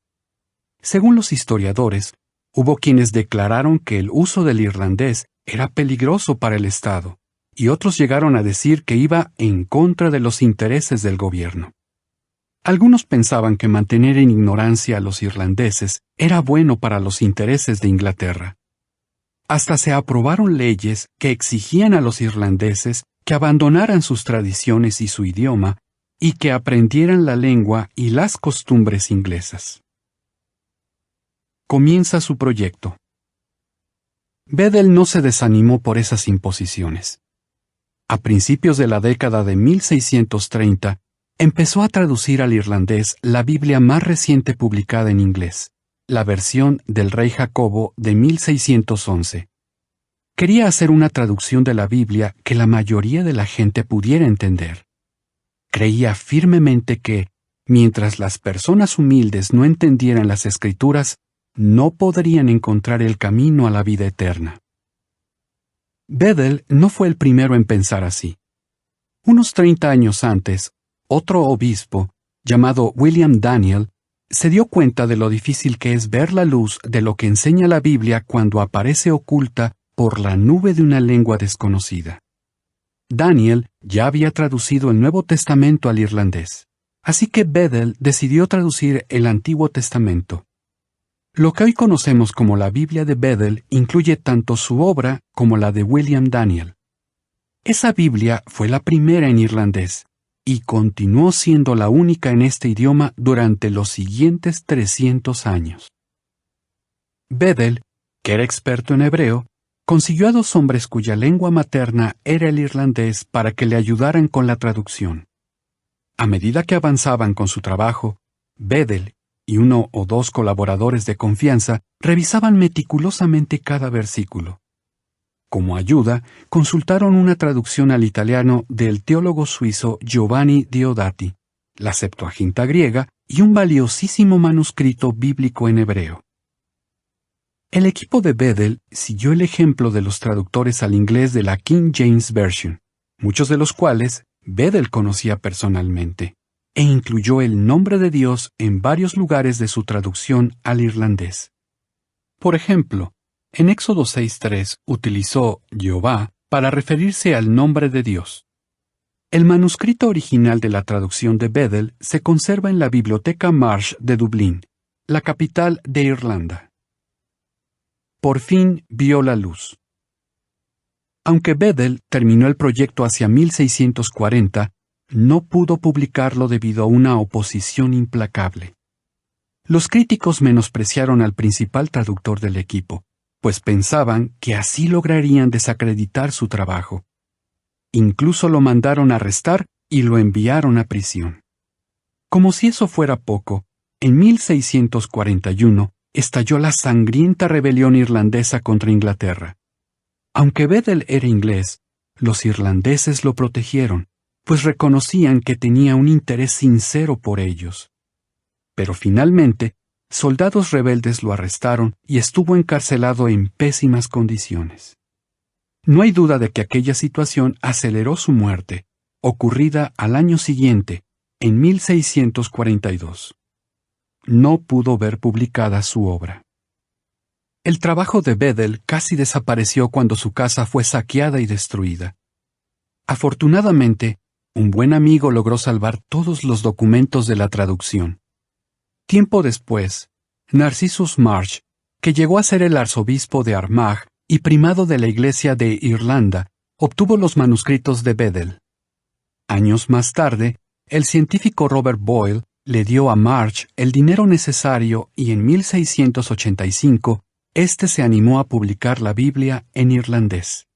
Según los historiadores, hubo quienes declararon que el uso del irlandés era peligroso para el Estado, y otros llegaron a decir que iba en contra de los intereses del gobierno. Algunos pensaban que mantener en ignorancia a los irlandeses era bueno para los intereses de Inglaterra. Hasta se aprobaron leyes que exigían a los irlandeses que abandonaran sus tradiciones y su idioma y que aprendieran la lengua y las costumbres inglesas. Comienza su proyecto. Bedell no se desanimó por esas imposiciones. A principios de la década de 1630, empezó a traducir al irlandés la Biblia más reciente publicada en inglés, la versión del Rey Jacobo de 1611. Quería hacer una traducción de la Biblia que la mayoría de la gente pudiera entender. Creía firmemente que, mientras las personas humildes no entendieran las Escrituras, no podrían encontrar el camino a la vida eterna. Bedell no fue el primero en pensar así. Unos 30 años antes, otro obispo, llamado William Daniel, se dio cuenta de lo difícil que es ver la luz de lo que enseña la Biblia cuando aparece oculta por la nube de una lengua desconocida. Daniel ya había traducido el Nuevo Testamento al irlandés, así que Bedell decidió traducir el Antiguo Testamento. Lo que hoy conocemos como la Biblia de Bedell incluye tanto su obra como la de William Daniel. Esa Biblia fue la primera en irlandés, y continuó siendo la única en este idioma durante los siguientes 300 años. Bedell, que era experto en hebreo, consiguió a 2 hombres cuya lengua materna era el irlandés para que le ayudaran con la traducción. A medida que avanzaban con su trabajo, Bedell y 1 o 2 colaboradores de confianza revisaban meticulosamente cada versículo. Como ayuda, consultaron una traducción al italiano del teólogo suizo Giovanni Diodati, la Septuaginta griega y un valiosísimo manuscrito bíblico en hebreo. El equipo de Bedell siguió el ejemplo de los traductores al inglés de la King James Version, muchos de los cuales Bedell conocía personalmente, e incluyó el nombre de Dios en varios lugares de su traducción al irlandés. Por ejemplo, en Éxodo 6:3 utilizó Jehová para referirse al nombre de Dios. El manuscrito original de la traducción de Bedell se conserva en la Biblioteca Marsh de Dublín, la capital de Irlanda. Por fin vio la luz. Aunque Bedell terminó el proyecto hacia 1640, no pudo publicarlo debido a una oposición implacable. Los críticos menospreciaron al principal traductor del equipo, pues pensaban que así lograrían desacreditar su trabajo. Incluso lo mandaron a arrestar y lo enviaron a prisión. Como si eso fuera poco, en 1641 estalló la sangrienta rebelión irlandesa contra Inglaterra. Aunque Bedell era inglés, los irlandeses lo protegieron, pues reconocían que tenía un interés sincero por ellos. Pero finalmente, soldados rebeldes lo arrestaron y estuvo encarcelado en pésimas condiciones. No hay duda de que aquella situación aceleró su muerte, ocurrida al año siguiente, en 1642. No pudo ver publicada su obra. El trabajo de Bedel casi desapareció cuando su casa fue saqueada y destruida. Afortunadamente, un buen amigo logró salvar todos los documentos de la traducción. Tiempo después, Narcissus Marsh, que llegó a ser el arzobispo de Armagh y primado de la Iglesia de Irlanda, obtuvo los manuscritos de Bedel. Años más tarde, el científico Robert Boyle le dio a Marsh el dinero necesario y en 1685 éste se animó a publicar la Biblia en irlandés.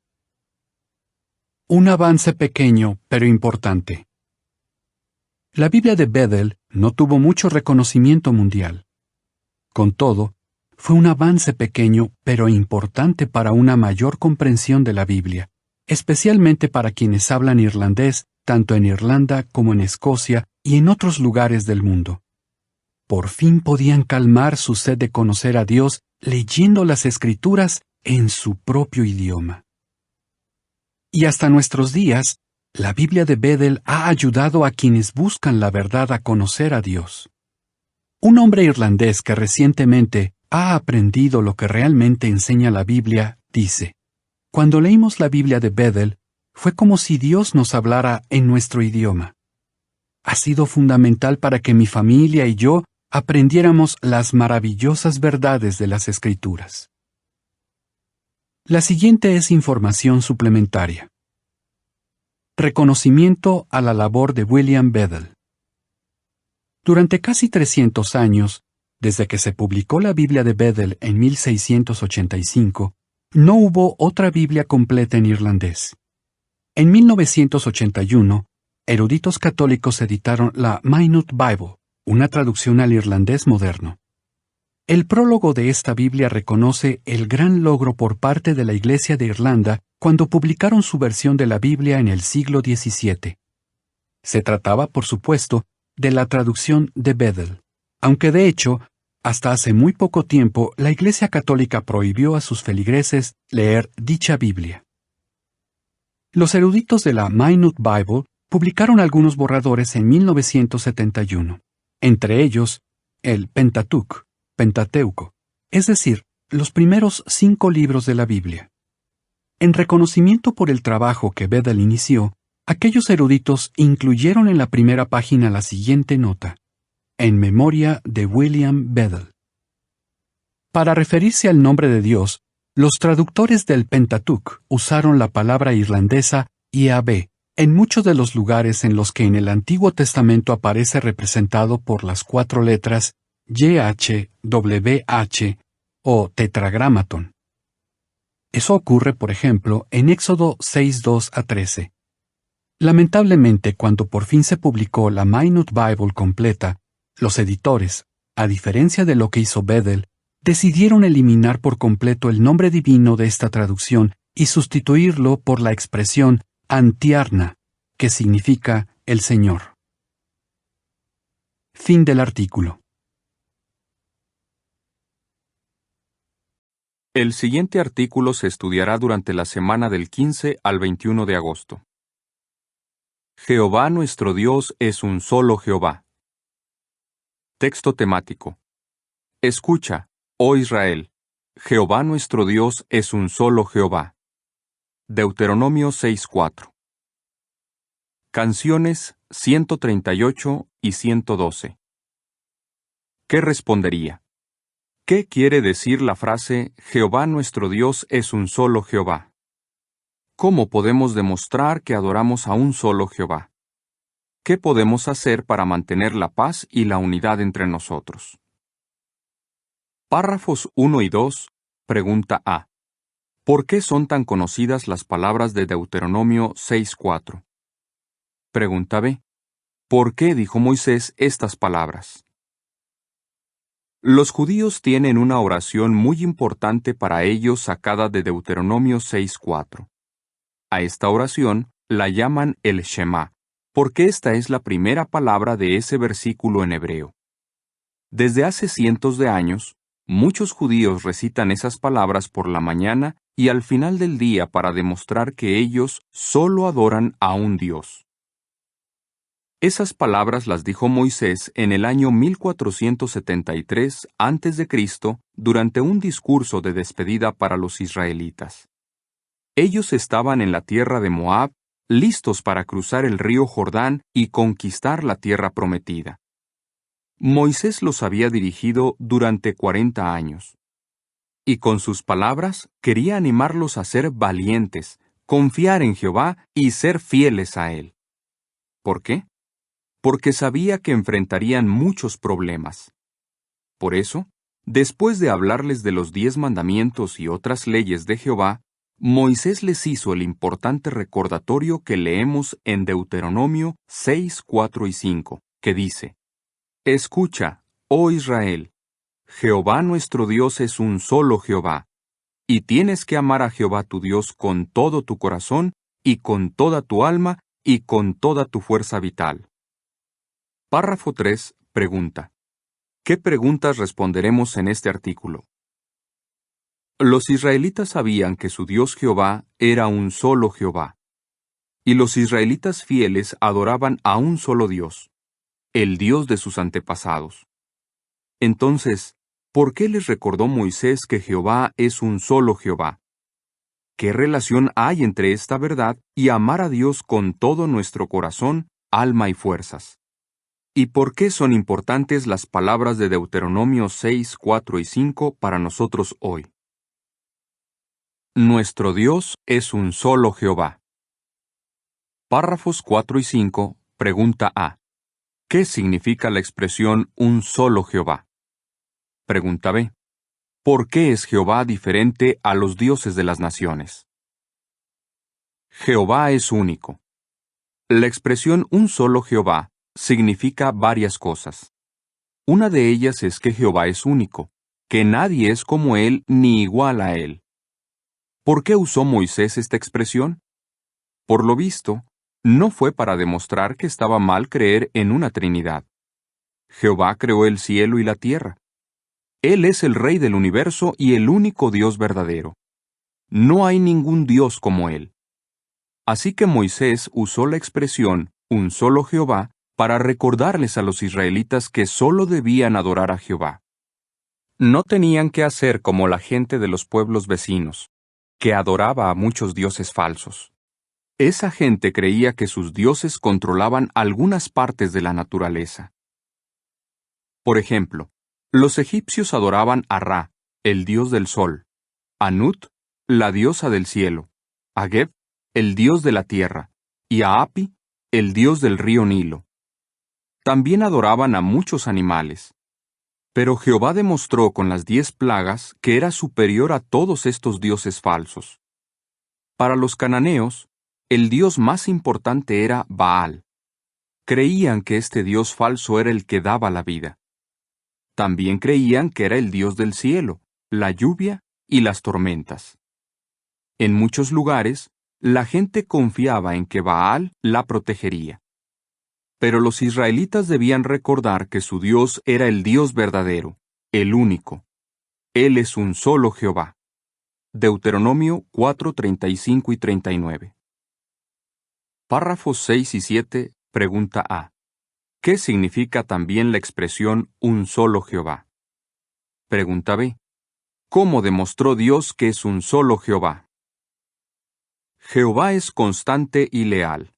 Un avance pequeño pero importante. La Biblia de Bedel no tuvo mucho reconocimiento mundial. Con todo, fue un avance pequeño pero importante para una mayor comprensión de la Biblia, especialmente para quienes hablan irlandés tanto en Irlanda como en Escocia y en otros lugares del mundo. Por fin podían calmar su sed de conocer a Dios leyendo las Escrituras en su propio idioma. Y hasta nuestros días, la Biblia de Bedel ha ayudado a quienes buscan la verdad a conocer a Dios. Un hombre irlandés que recientemente ha aprendido lo que realmente enseña la Biblia dice: «Cuando leímos la Biblia de Bedel, fue como si Dios nos hablara en nuestro idioma. Ha sido fundamental para que mi familia y yo aprendiéramos las maravillosas verdades de las Escrituras». La siguiente es información suplementaria. Reconocimiento a la labor de William Bedel. Durante casi 300 años, desde que se publicó la Biblia de Bedel en 1685, no hubo otra Biblia completa en irlandés. En 1981, eruditos católicos editaron la Minute Bible, una traducción al irlandés moderno. El prólogo de esta Biblia reconoce el gran logro por parte de la Iglesia de Irlanda cuando publicaron su versión de la Biblia en el siglo XVII. Se trataba, por supuesto, de la traducción de Bedel, aunque de hecho, hasta hace muy poco tiempo la Iglesia Católica prohibió a sus feligreses leer dicha Biblia. Los eruditos de la Minute Bible publicaron algunos borradores en 1971, entre ellos el Pentateuco, es decir, los primeros 5 libros de la Biblia. En reconocimiento por el trabajo que Bedel inició, aquellos eruditos incluyeron en la primera página la siguiente nota: en memoria de William Bedel. Para referirse al nombre de Dios, los traductores del Pentateuch usaron la palabra irlandesa Yahvé en muchos de los lugares en los que en el Antiguo Testamento aparece representado por las 4 letras YHWH o Tetragramaton. Eso ocurre, por ejemplo, en Éxodo 6:2-13. Lamentablemente, cuando por fin se publicó la Minute Bible completa, los editores, a diferencia de lo que hizo Bedel, decidieron eliminar por completo el nombre divino de esta traducción y sustituirlo por la expresión Antiarna, que significa el Señor. Fin del artículo. El siguiente artículo se estudiará durante la semana del 15 al 21 de agosto. Jehová nuestro Dios es un solo Jehová. Texto temático. Escucha, oh Israel, Jehová nuestro Dios es un solo Jehová. Deuteronomio 6:4. Canciones 138 y 112. ¿Qué respondería? ¿Qué quiere decir la frase Jehová nuestro Dios es un solo Jehová? ¿Cómo podemos demostrar que adoramos a un solo Jehová? ¿Qué podemos hacer para mantener la paz y la unidad entre nosotros? Párrafos 1 y 2. Pregunta A. ¿Por qué son tan conocidas las palabras de Deuteronomio 6:4? Pregunta B. ¿Por qué dijo Moisés estas palabras? Los judíos tienen una oración muy importante para ellos sacada de Deuteronomio 6:4. A esta oración la llaman el Shema, porque esta es la primera palabra de ese versículo en hebreo. Desde hace cientos de años, muchos judíos recitan esas palabras por la mañana y al final del día para demostrar que ellos solo adoran a un Dios. Esas palabras las dijo Moisés en el año 1473 a.C. durante un discurso de despedida para los israelitas. Ellos estaban en la tierra de Moab, listos para cruzar el río Jordán y conquistar la tierra prometida. Moisés los había dirigido durante 40 años. Y con sus palabras quería animarlos a ser valientes, confiar en Jehová y ser fieles a Él. ¿Por qué? Porque sabía que enfrentarían muchos problemas. Por eso, después de hablarles de los 10 mandamientos y otras leyes de Jehová, Moisés les hizo el importante recordatorio que leemos en Deuteronomio 6, 4 y 5, que dice: Escucha, oh Israel, Jehová nuestro Dios es un solo Jehová, y tienes que amar a Jehová tu Dios con todo tu corazón, y con toda tu alma, y con toda tu fuerza vital. Párrafo 3. Pregunta. ¿Qué preguntas responderemos en este artículo? Los israelitas sabían que su Dios Jehová era un solo Jehová, y los israelitas fieles adoraban a un solo Dios, el Dios de sus antepasados. Entonces, ¿por qué les recordó Moisés que Jehová es un solo Jehová? ¿Qué relación hay entre esta verdad y amar a Dios con todo nuestro corazón, alma y fuerzas? ¿Y por qué son importantes las palabras de Deuteronomio 6, 4 y 5 para nosotros hoy? Nuestro Dios es un solo Jehová. Párrafos 4 y 5, pregunta A. ¿Qué significa la expresión un solo Jehová? Pregunta B. ¿Por qué es Jehová diferente a los dioses de las naciones? Jehová es único. La expresión un solo Jehová significa varias cosas. Una de ellas es que Jehová es único, que nadie es como Él ni igual a Él. ¿Por qué usó Moisés esta expresión? Por lo visto, no fue para demostrar que estaba mal creer en una Trinidad. Jehová creó el cielo y la tierra. Él es el Rey del universo y el único Dios verdadero. No hay ningún Dios como Él. Así que Moisés usó la expresión un solo Jehová para recordarles a los israelitas que solo debían adorar a Jehová. No tenían que hacer como la gente de los pueblos vecinos, que adoraba a muchos dioses falsos. Esa gente creía que sus dioses controlaban algunas partes de la naturaleza. Por ejemplo, los egipcios adoraban a Ra, el dios del sol, a Nut, la diosa del cielo, a Geb, el dios de la tierra, y a Api, el dios del río Nilo. También adoraban a muchos animales. Pero Jehová demostró con las 10 plagas que era superior a todos estos dioses falsos. Para los cananeos, el dios más importante era Baal. Creían que este dios falso era el que daba la vida. También creían que era el dios del cielo, la lluvia y las tormentas. En muchos lugares, la gente confiaba en que Baal la protegería. Pero los israelitas debían recordar que su Dios era el Dios verdadero, el único. Él es un solo Jehová. Deuteronomio 4, 35 y 39. Párrafos 6 y 7, pregunta A. ¿Qué significa también la expresión un solo Jehová? Pregunta B. ¿Cómo demostró Dios que es un solo Jehová? Jehová es constante y leal.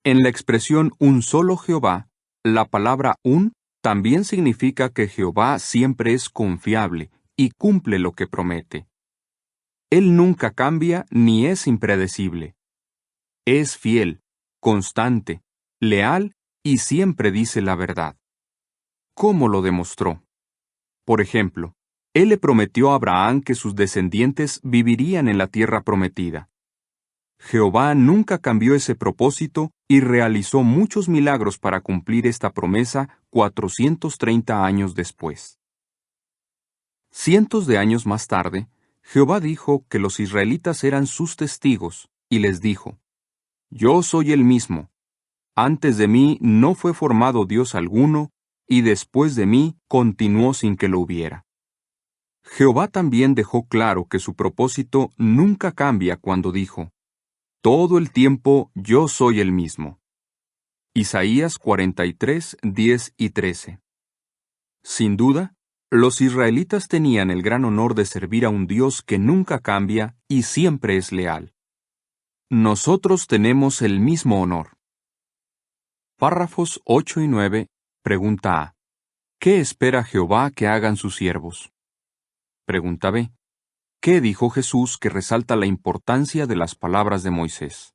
En la expresión un solo Jehová, la palabra un también significa que Jehová siempre es confiable y cumple lo que promete. Él nunca cambia ni es impredecible. Es fiel, constante, leal y siempre dice la verdad. ¿Cómo lo demostró? Por ejemplo, Él le prometió a Abraham que sus descendientes vivirían en la tierra prometida. Jehová nunca cambió ese propósito y realizó muchos milagros para cumplir esta promesa 430 años después. Cientos de años más tarde, Jehová dijo que los israelitas eran sus testigos y les dijo: Yo soy el mismo. Antes de mí no fue formado Dios alguno, y después de mí continuó sin que lo hubiera. Jehová también dejó claro que su propósito nunca cambia cuando dijo, todo el tiempo yo soy el mismo. Isaías 43, 10 y 13. Sin duda, los israelitas tenían el gran honor de servir a un Dios que nunca cambia y siempre es leal. Nosotros tenemos el mismo honor. Párrafos 8 y 9, pregunta A. ¿Qué espera Jehová que hagan sus siervos? Pregunta B. ¿Qué dijo Jesús que resalta la importancia de las palabras de Moisés?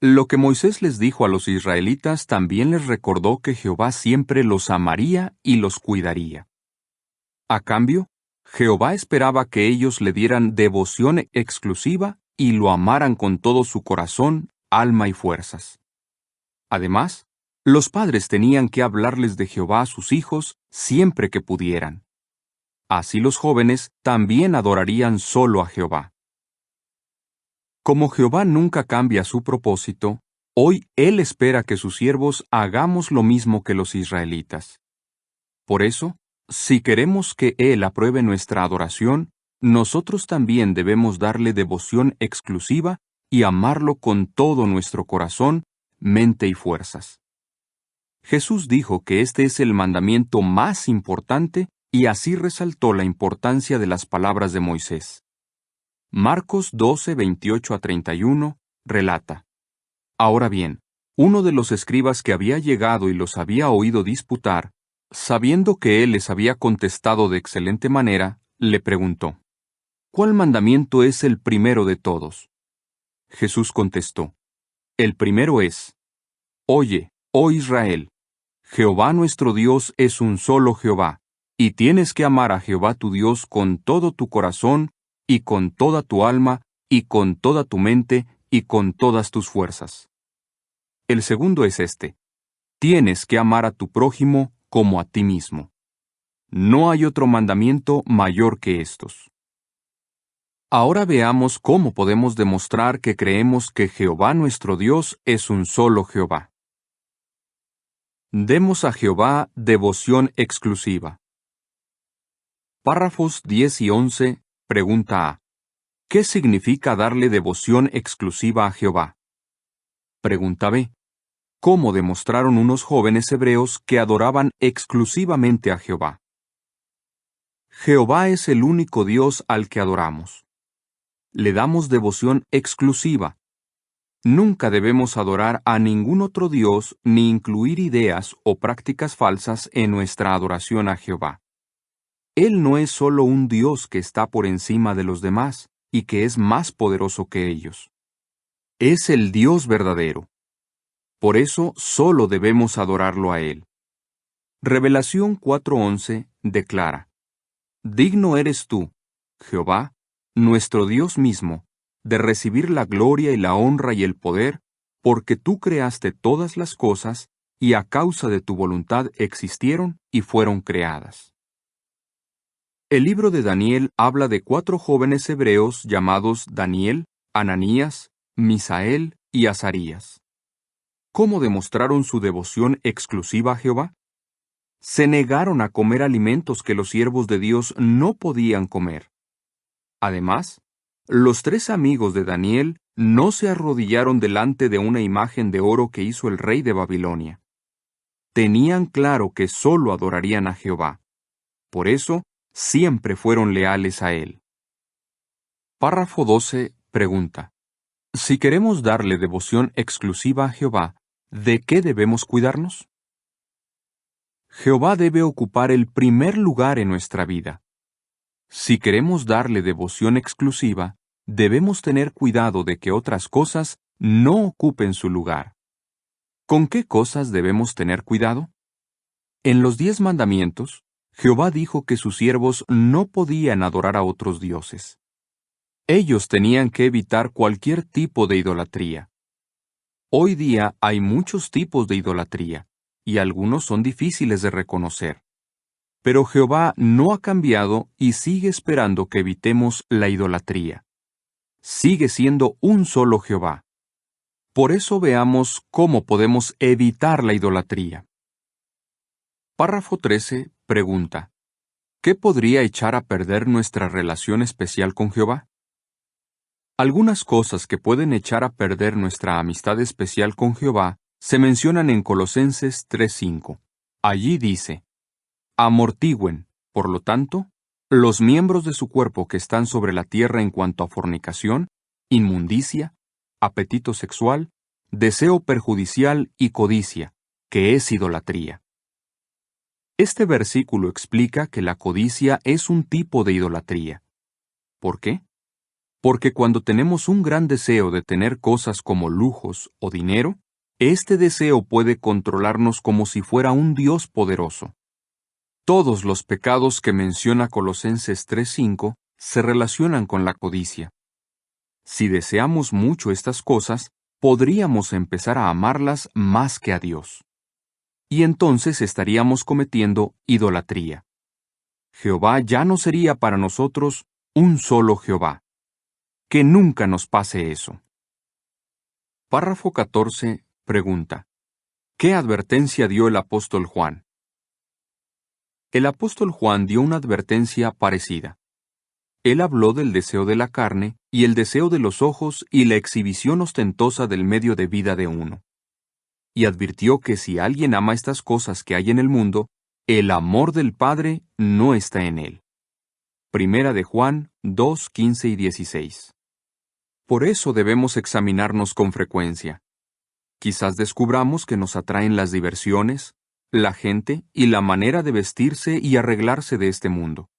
Lo que Moisés les dijo a los israelitas también les recordó que Jehová siempre los amaría y los cuidaría. A cambio, Jehová esperaba que ellos le dieran devoción exclusiva y lo amaran con todo su corazón, alma y fuerzas. Además, los padres tenían que hablarles de Jehová a sus hijos siempre que pudieran. Así los jóvenes también adorarían solo a Jehová. Como Jehová nunca cambia su propósito, hoy Él espera que sus siervos hagamos lo mismo que los israelitas. Por eso, si queremos que Él apruebe nuestra adoración, nosotros también debemos darle devoción exclusiva y amarlo con todo nuestro corazón, mente y fuerzas. Jesús dijo que este es el mandamiento más importante y así resaltó la importancia de las palabras de Moisés. Marcos 12, 28 a 31, relata. Ahora bien, uno de los escribas que había llegado y los había oído disputar, sabiendo que él les había contestado de excelente manera, le preguntó, ¿cuál mandamiento es el primero de todos? Jesús contestó, el primero es, Oye, oh Israel, Jehová nuestro Dios es un solo Jehová, y tienes que amar a Jehová tu Dios con todo tu corazón, y con toda tu alma, y con toda tu mente, y con todas tus fuerzas. El segundo es este, tienes que amar a tu prójimo como a ti mismo. No hay otro mandamiento mayor que estos. Ahora veamos cómo podemos demostrar que creemos que Jehová nuestro Dios es un solo Jehová. Demos a Jehová devoción exclusiva. Párrafos 10 y 11, pregunta A. ¿Qué significa darle devoción exclusiva a Jehová? Pregunta B. ¿Cómo demostraron unos jóvenes hebreos que adoraban exclusivamente a Jehová? Jehová es el único Dios al que adoramos. Le damos devoción exclusiva. Nunca debemos adorar a ningún otro Dios ni incluir ideas o prácticas falsas en nuestra adoración a Jehová. Él no es solo un Dios que está por encima de los demás y que es más poderoso que ellos. Es el Dios verdadero. Por eso solo debemos adorarlo a Él. Revelación 4:11 declara, Digno eres tú, Jehová, nuestro Dios mismo, de recibir la gloria y la honra y el poder, porque tú creaste todas las cosas y a causa de tu voluntad existieron y fueron creadas. El libro de Daniel habla de 4 jóvenes hebreos llamados Daniel, Ananías, Misael y Azarías. ¿Cómo demostraron su devoción exclusiva a Jehová? Se negaron a comer alimentos que los siervos de Dios no podían comer. Además, los 3 amigos de Daniel no se arrodillaron delante de una imagen de oro que hizo el rey de Babilonia. Tenían claro que solo adorarían a Jehová. Por eso, siempre fueron leales a Él. Párrafo 12 pregunta. Si queremos darle devoción exclusiva a Jehová, ¿de qué debemos cuidarnos? Jehová debe ocupar el primer lugar en nuestra vida. Si queremos darle devoción exclusiva, debemos tener cuidado de que otras cosas no ocupen su lugar. ¿Con qué cosas debemos tener cuidado? En los 10 mandamientos, Jehová dijo que sus siervos no podían adorar a otros dioses. Ellos tenían que evitar cualquier tipo de idolatría. Hoy día hay muchos tipos de idolatría, y algunos son difíciles de reconocer. Pero Jehová no ha cambiado y sigue esperando que evitemos la idolatría. Sigue siendo un solo Jehová. Por eso veamos cómo podemos evitar la idolatría. Párrafo 13 pregunta: ¿qué podría echar a perder nuestra relación especial con Jehová? Algunas cosas que pueden echar a perder nuestra amistad especial con Jehová se mencionan en Colosenses 3:5. Allí dice: amortigüen, por lo tanto, los miembros de su cuerpo que están sobre la tierra en cuanto a fornicación, inmundicia, apetito sexual, deseo perjudicial y codicia, que es idolatría. Este versículo explica que la codicia es un tipo de idolatría. ¿Por qué? Porque cuando tenemos un gran deseo de tener cosas como lujos o dinero, este deseo puede controlarnos como si fuera un Dios poderoso. Todos los pecados que menciona Colosenses 3:5 se relacionan con la codicia. Si deseamos mucho estas cosas, podríamos empezar a amarlas más que a Dios. Y entonces estaríamos cometiendo idolatría. Jehová ya no sería para nosotros un solo Jehová. Que nunca nos pase eso. Párrafo 14 pregunta: ¿qué advertencia dio el apóstol Juan? El apóstol Juan dio una advertencia parecida. Él habló del deseo de la carne y el deseo de los ojos y la exhibición ostentosa del medio de vida de uno. Y advirtió que si alguien ama estas cosas que hay en el mundo, el amor del Padre no está en él. Primera de Juan 2:15 y 16. Por eso debemos examinarnos con frecuencia. Quizás descubramos que nos atraen las diversiones, la gente y la manera de vestirse y arreglarse de este mundo.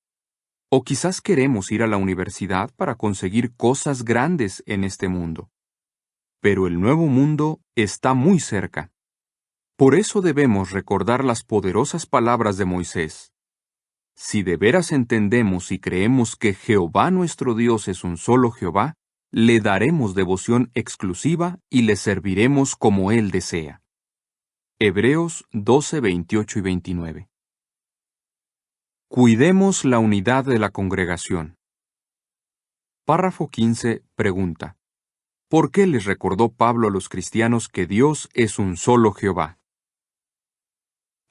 O quizás queremos ir a la universidad para conseguir cosas grandes en este mundo. Pero el nuevo mundo está muy cerca. Por eso debemos recordar las poderosas palabras de Moisés. Si de veras entendemos y creemos que Jehová nuestro Dios es un solo Jehová, le daremos devoción exclusiva y le serviremos como Él desea. Hebreos 12, 28 y 29. Cuidemos la unidad de la congregación. Párrafo 15 pregunta: ¿por qué les recordó Pablo a los cristianos que Dios es un solo Jehová?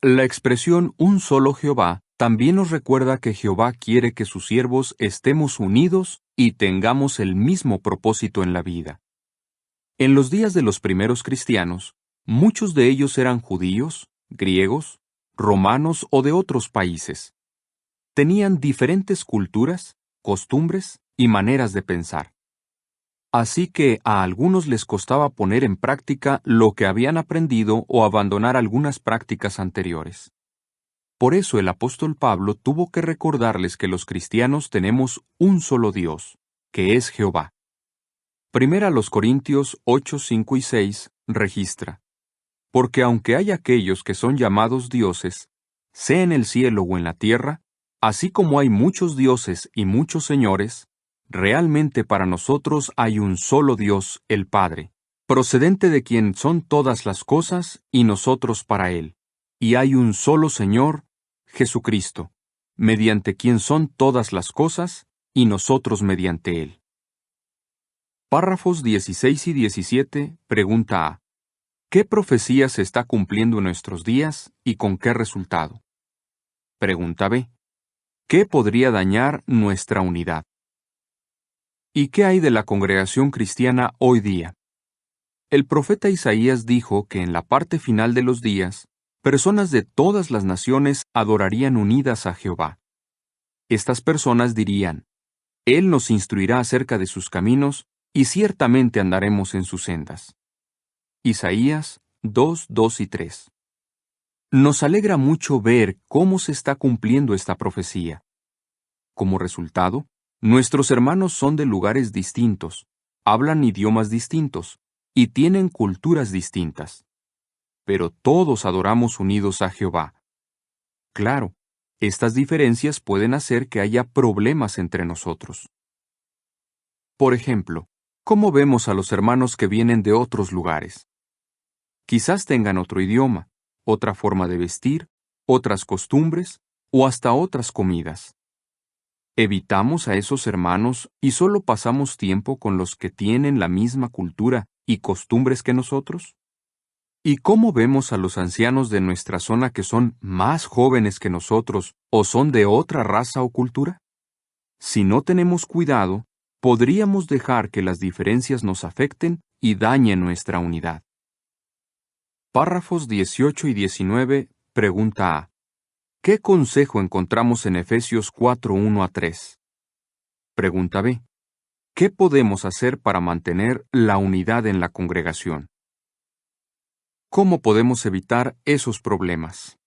La expresión un solo Jehová también nos recuerda que Jehová quiere que sus siervos estemos unidos y tengamos el mismo propósito en la vida. En los días de los primeros cristianos, muchos de ellos eran judíos, griegos, romanos o de otros países. Tenían diferentes culturas, costumbres y maneras de pensar. Así que a algunos les costaba poner en práctica lo que habían aprendido o abandonar algunas prácticas anteriores. Por eso el apóstol Pablo tuvo que recordarles que los cristianos tenemos un solo Dios, que es Jehová. Primera los Corintios 8, 5 y 6 registra: porque aunque hay aquellos que son llamados dioses, sea en el cielo o en la tierra, así como hay muchos dioses y muchos señores, realmente para nosotros hay un solo Dios, el Padre, procedente de quien son todas las cosas y nosotros para Él. Y hay un solo Señor, Jesucristo, mediante quien son todas las cosas y nosotros mediante Él. Párrafos 16 y 17 pregunta A: ¿qué profecía se está cumpliendo en nuestros días y con qué resultado? Pregunta B: ¿qué podría dañar nuestra unidad? ¿Y qué hay de la congregación cristiana hoy día? El profeta Isaías dijo que en la parte final de los días, personas de todas las naciones adorarían unidas a Jehová. Estas personas dirían: Él nos instruirá acerca de sus caminos, y ciertamente andaremos en sus sendas. Isaías 2, 2 y 3. Nos alegra mucho ver cómo se está cumpliendo esta profecía. Como resultado, nuestros hermanos son de lugares distintos, hablan idiomas distintos, y tienen culturas distintas. Pero todos adoramos unidos a Jehová. Claro, estas diferencias pueden hacer que haya problemas entre nosotros. Por ejemplo, ¿cómo vemos a los hermanos que vienen de otros lugares? Quizás tengan otro idioma, otra forma de vestir, otras costumbres o hasta otras comidas. ¿Evitamos a esos hermanos y solo pasamos tiempo con los que tienen la misma cultura y costumbres que nosotros? ¿Y cómo vemos a los ancianos de nuestra zona que son más jóvenes que nosotros o son de otra raza o cultura? Si no tenemos cuidado, podríamos dejar que las diferencias nos afecten y dañen nuestra unidad. Párrafos 18 y 19, pregunta A. ¿Qué consejo encontramos en Efesios 4, 1 a 3? Pregunta B. ¿Qué podemos hacer para mantener la unidad en la congregación? ¿Cómo podemos evitar esos problemas?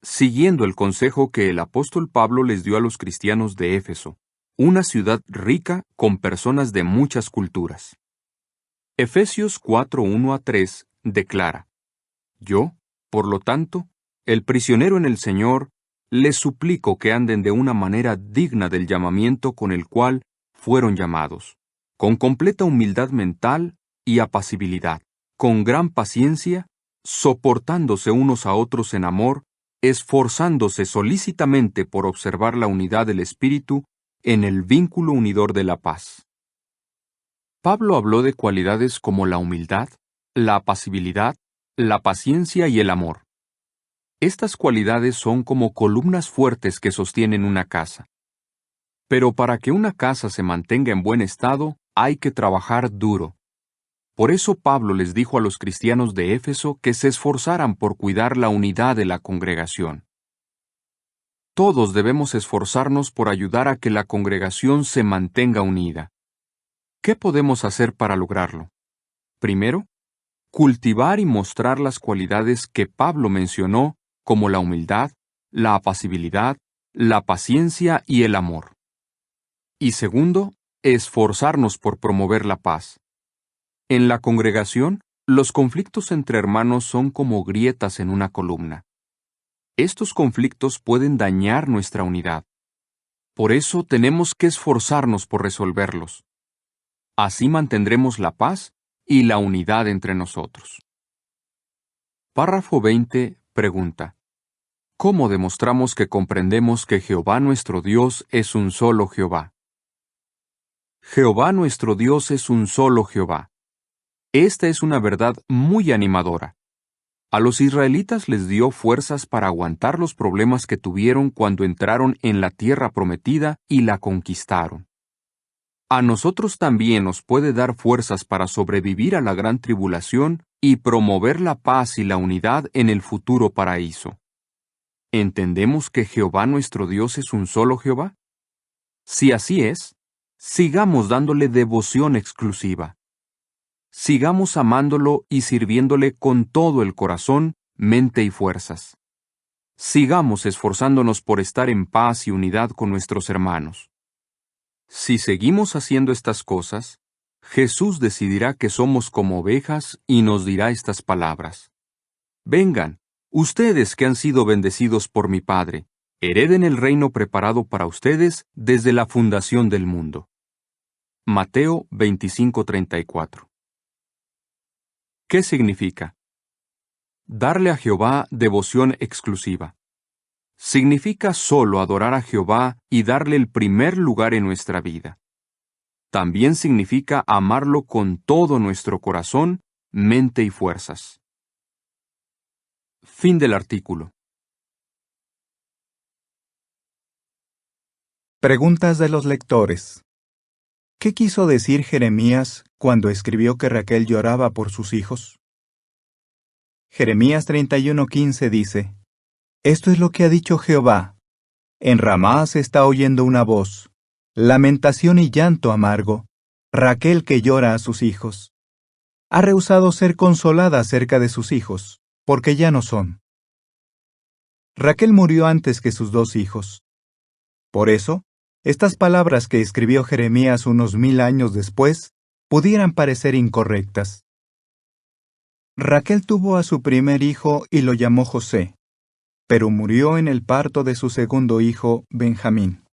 Siguiendo el consejo que el apóstol Pablo les dio a los cristianos de Éfeso, una ciudad rica con personas de muchas culturas. Efesios 4, 1 a 3 declara: Yo, por lo tanto, el prisionero en el Señor, les suplico que anden de una manera digna del llamamiento con el cual fueron llamados, con completa humildad mental y apacibilidad, con gran paciencia, soportándose unos a otros en amor, esforzándose solícitamente por observar la unidad del Espíritu en el vínculo unidor de la paz. Pablo habló de cualidades como la humildad, la apacibilidad, la paciencia y el amor. Estas cualidades son como columnas fuertes que sostienen una casa. Pero para que una casa se mantenga en buen estado, hay que trabajar duro. Por eso Pablo les dijo a los cristianos de Éfeso que se esforzaran por cuidar la unidad de la congregación. Todos debemos esforzarnos por ayudar a que la congregación se mantenga unida. ¿Qué podemos hacer para lograrlo? Primero, cultivar y mostrar las cualidades que Pablo mencionó, como la humildad, la apacibilidad, la paciencia y el amor. Y segundo, esforzarnos por promover la paz. En la congregación, los conflictos entre hermanos son como grietas en una columna. Estos conflictos pueden dañar nuestra unidad. Por eso tenemos que esforzarnos por resolverlos. Así mantendremos la paz y la unidad entre nosotros. Párrafo 20 pregunta: ¿Cómo demostramos que comprendemos que Jehová nuestro Dios es un solo Jehová? Jehová nuestro Dios es un solo Jehová. Esta es una verdad muy animadora. A los israelitas les dio fuerzas para aguantar los problemas que tuvieron cuando entraron en la tierra prometida y la conquistaron. A nosotros también nos puede dar fuerzas para sobrevivir a la gran tribulación y promover la paz y la unidad en el futuro paraíso. ¿Entendemos que Jehová nuestro Dios es un solo Jehová? Si así es, sigamos dándole devoción exclusiva. Sigamos amándolo y sirviéndole con todo el corazón, mente y fuerzas. Sigamos esforzándonos por estar en paz y unidad con nuestros hermanos. Si seguimos haciendo estas cosas, Jesús decidirá que somos como ovejas y nos dirá estas palabras: Vengan, ustedes que han sido bendecidos por mi Padre, hereden el reino preparado para ustedes desde la fundación del mundo. Mateo 25:34. ¿Qué significa? Darle a Jehová devoción exclusiva. Significa solo adorar a Jehová y darle el primer lugar en nuestra vida. También significa amarlo con todo nuestro corazón, mente y fuerzas. Fin del artículo. Preguntas de los lectores. ¿Qué quiso decir Jeremías cuando escribió que Raquel lloraba por sus hijos? Jeremías 31:15 dice: Esto es lo que ha dicho Jehová. En Ramá se está oyendo una voz, lamentación y llanto amargo, Raquel que llora a sus hijos. Ha rehusado ser consolada acerca de sus hijos, porque ya no son. Raquel murió antes que sus 2 hijos. Por eso, estas palabras que escribió Jeremías unos 1000 años después pudieran parecer incorrectas. Raquel tuvo a su primer hijo y lo llamó José, pero murió en el parto de su segundo hijo, Benjamín.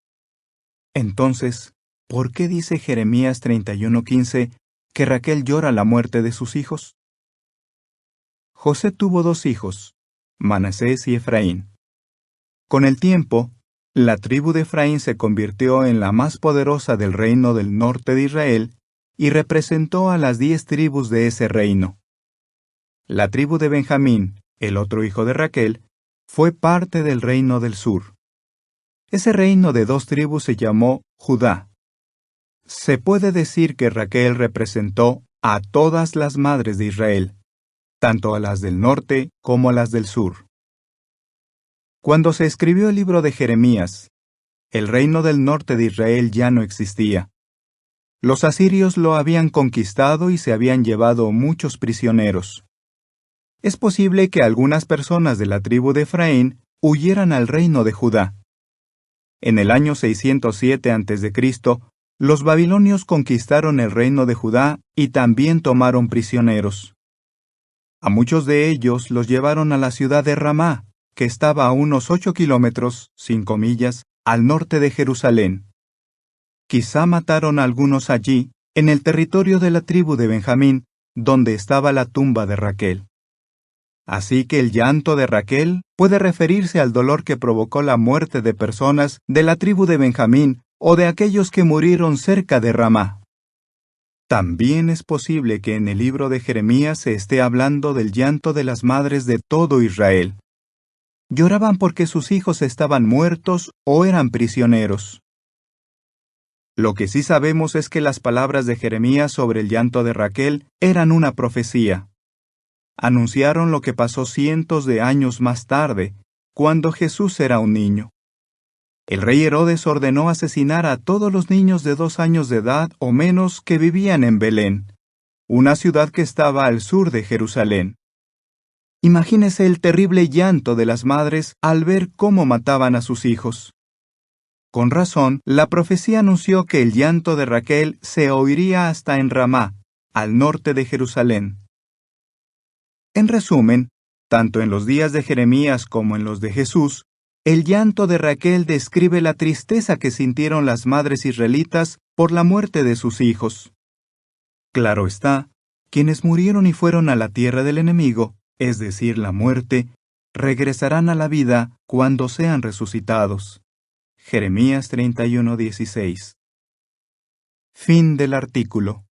Entonces, ¿por qué dice Jeremías 31:15 que Raquel llora la muerte de sus hijos? José tuvo 2 hijos, Manasés y Efraín. Con el tiempo, la tribu de Efraín se convirtió en la más poderosa del reino del norte de Israel y representó a las 10 tribus de ese reino. La tribu de Benjamín, el otro hijo de Raquel, fue parte del reino del sur. Ese reino de 2 tribus se llamó Judá. Se puede decir que Raquel representó a todas las madres de Israel, tanto a las del norte como a las del sur. Cuando se escribió el libro de Jeremías, el reino del norte de Israel ya no existía. Los asirios lo habían conquistado y se habían llevado muchos prisioneros. Es posible que algunas personas de la tribu de Efraín huyeran al reino de Judá. En el año 607 a.C., los babilonios conquistaron el reino de Judá y también tomaron prisioneros. A muchos de ellos los llevaron a la ciudad de Ramá, que estaba a unos 8 kilómetros, 5 millas, al norte de Jerusalén. Quizá mataron a algunos allí, en el territorio de la tribu de Benjamín, donde estaba la tumba de Raquel. Así que el llanto de Raquel puede referirse al dolor que provocó la muerte de personas de la tribu de Benjamín o de aquellos que murieron cerca de Ramá. También es posible que en el libro de Jeremías se esté hablando del llanto de las madres de todo Israel. Lloraban porque sus hijos estaban muertos o eran prisioneros. Lo que sí sabemos es que las palabras de Jeremías sobre el llanto de Raquel eran una profecía. Anunciaron lo que pasó cientos de años más tarde, cuando Jesús era un niño. El rey Herodes ordenó asesinar a todos los niños de 2 años de edad o menos que vivían en Belén, una ciudad que estaba al sur de Jerusalén. Imagínese el terrible llanto de las madres al ver cómo mataban a sus hijos. Con razón, la profecía anunció que el llanto de Raquel se oiría hasta en Ramá, al norte de Jerusalén. En resumen, tanto en los días de Jeremías como en los de Jesús, el llanto de Raquel describe la tristeza que sintieron las madres israelitas por la muerte de sus hijos. Claro está, quienes murieron y fueron a la tierra del enemigo, es decir, la muerte, regresarán a la vida cuando sean resucitados. Jeremías 31:16. Fin del artículo.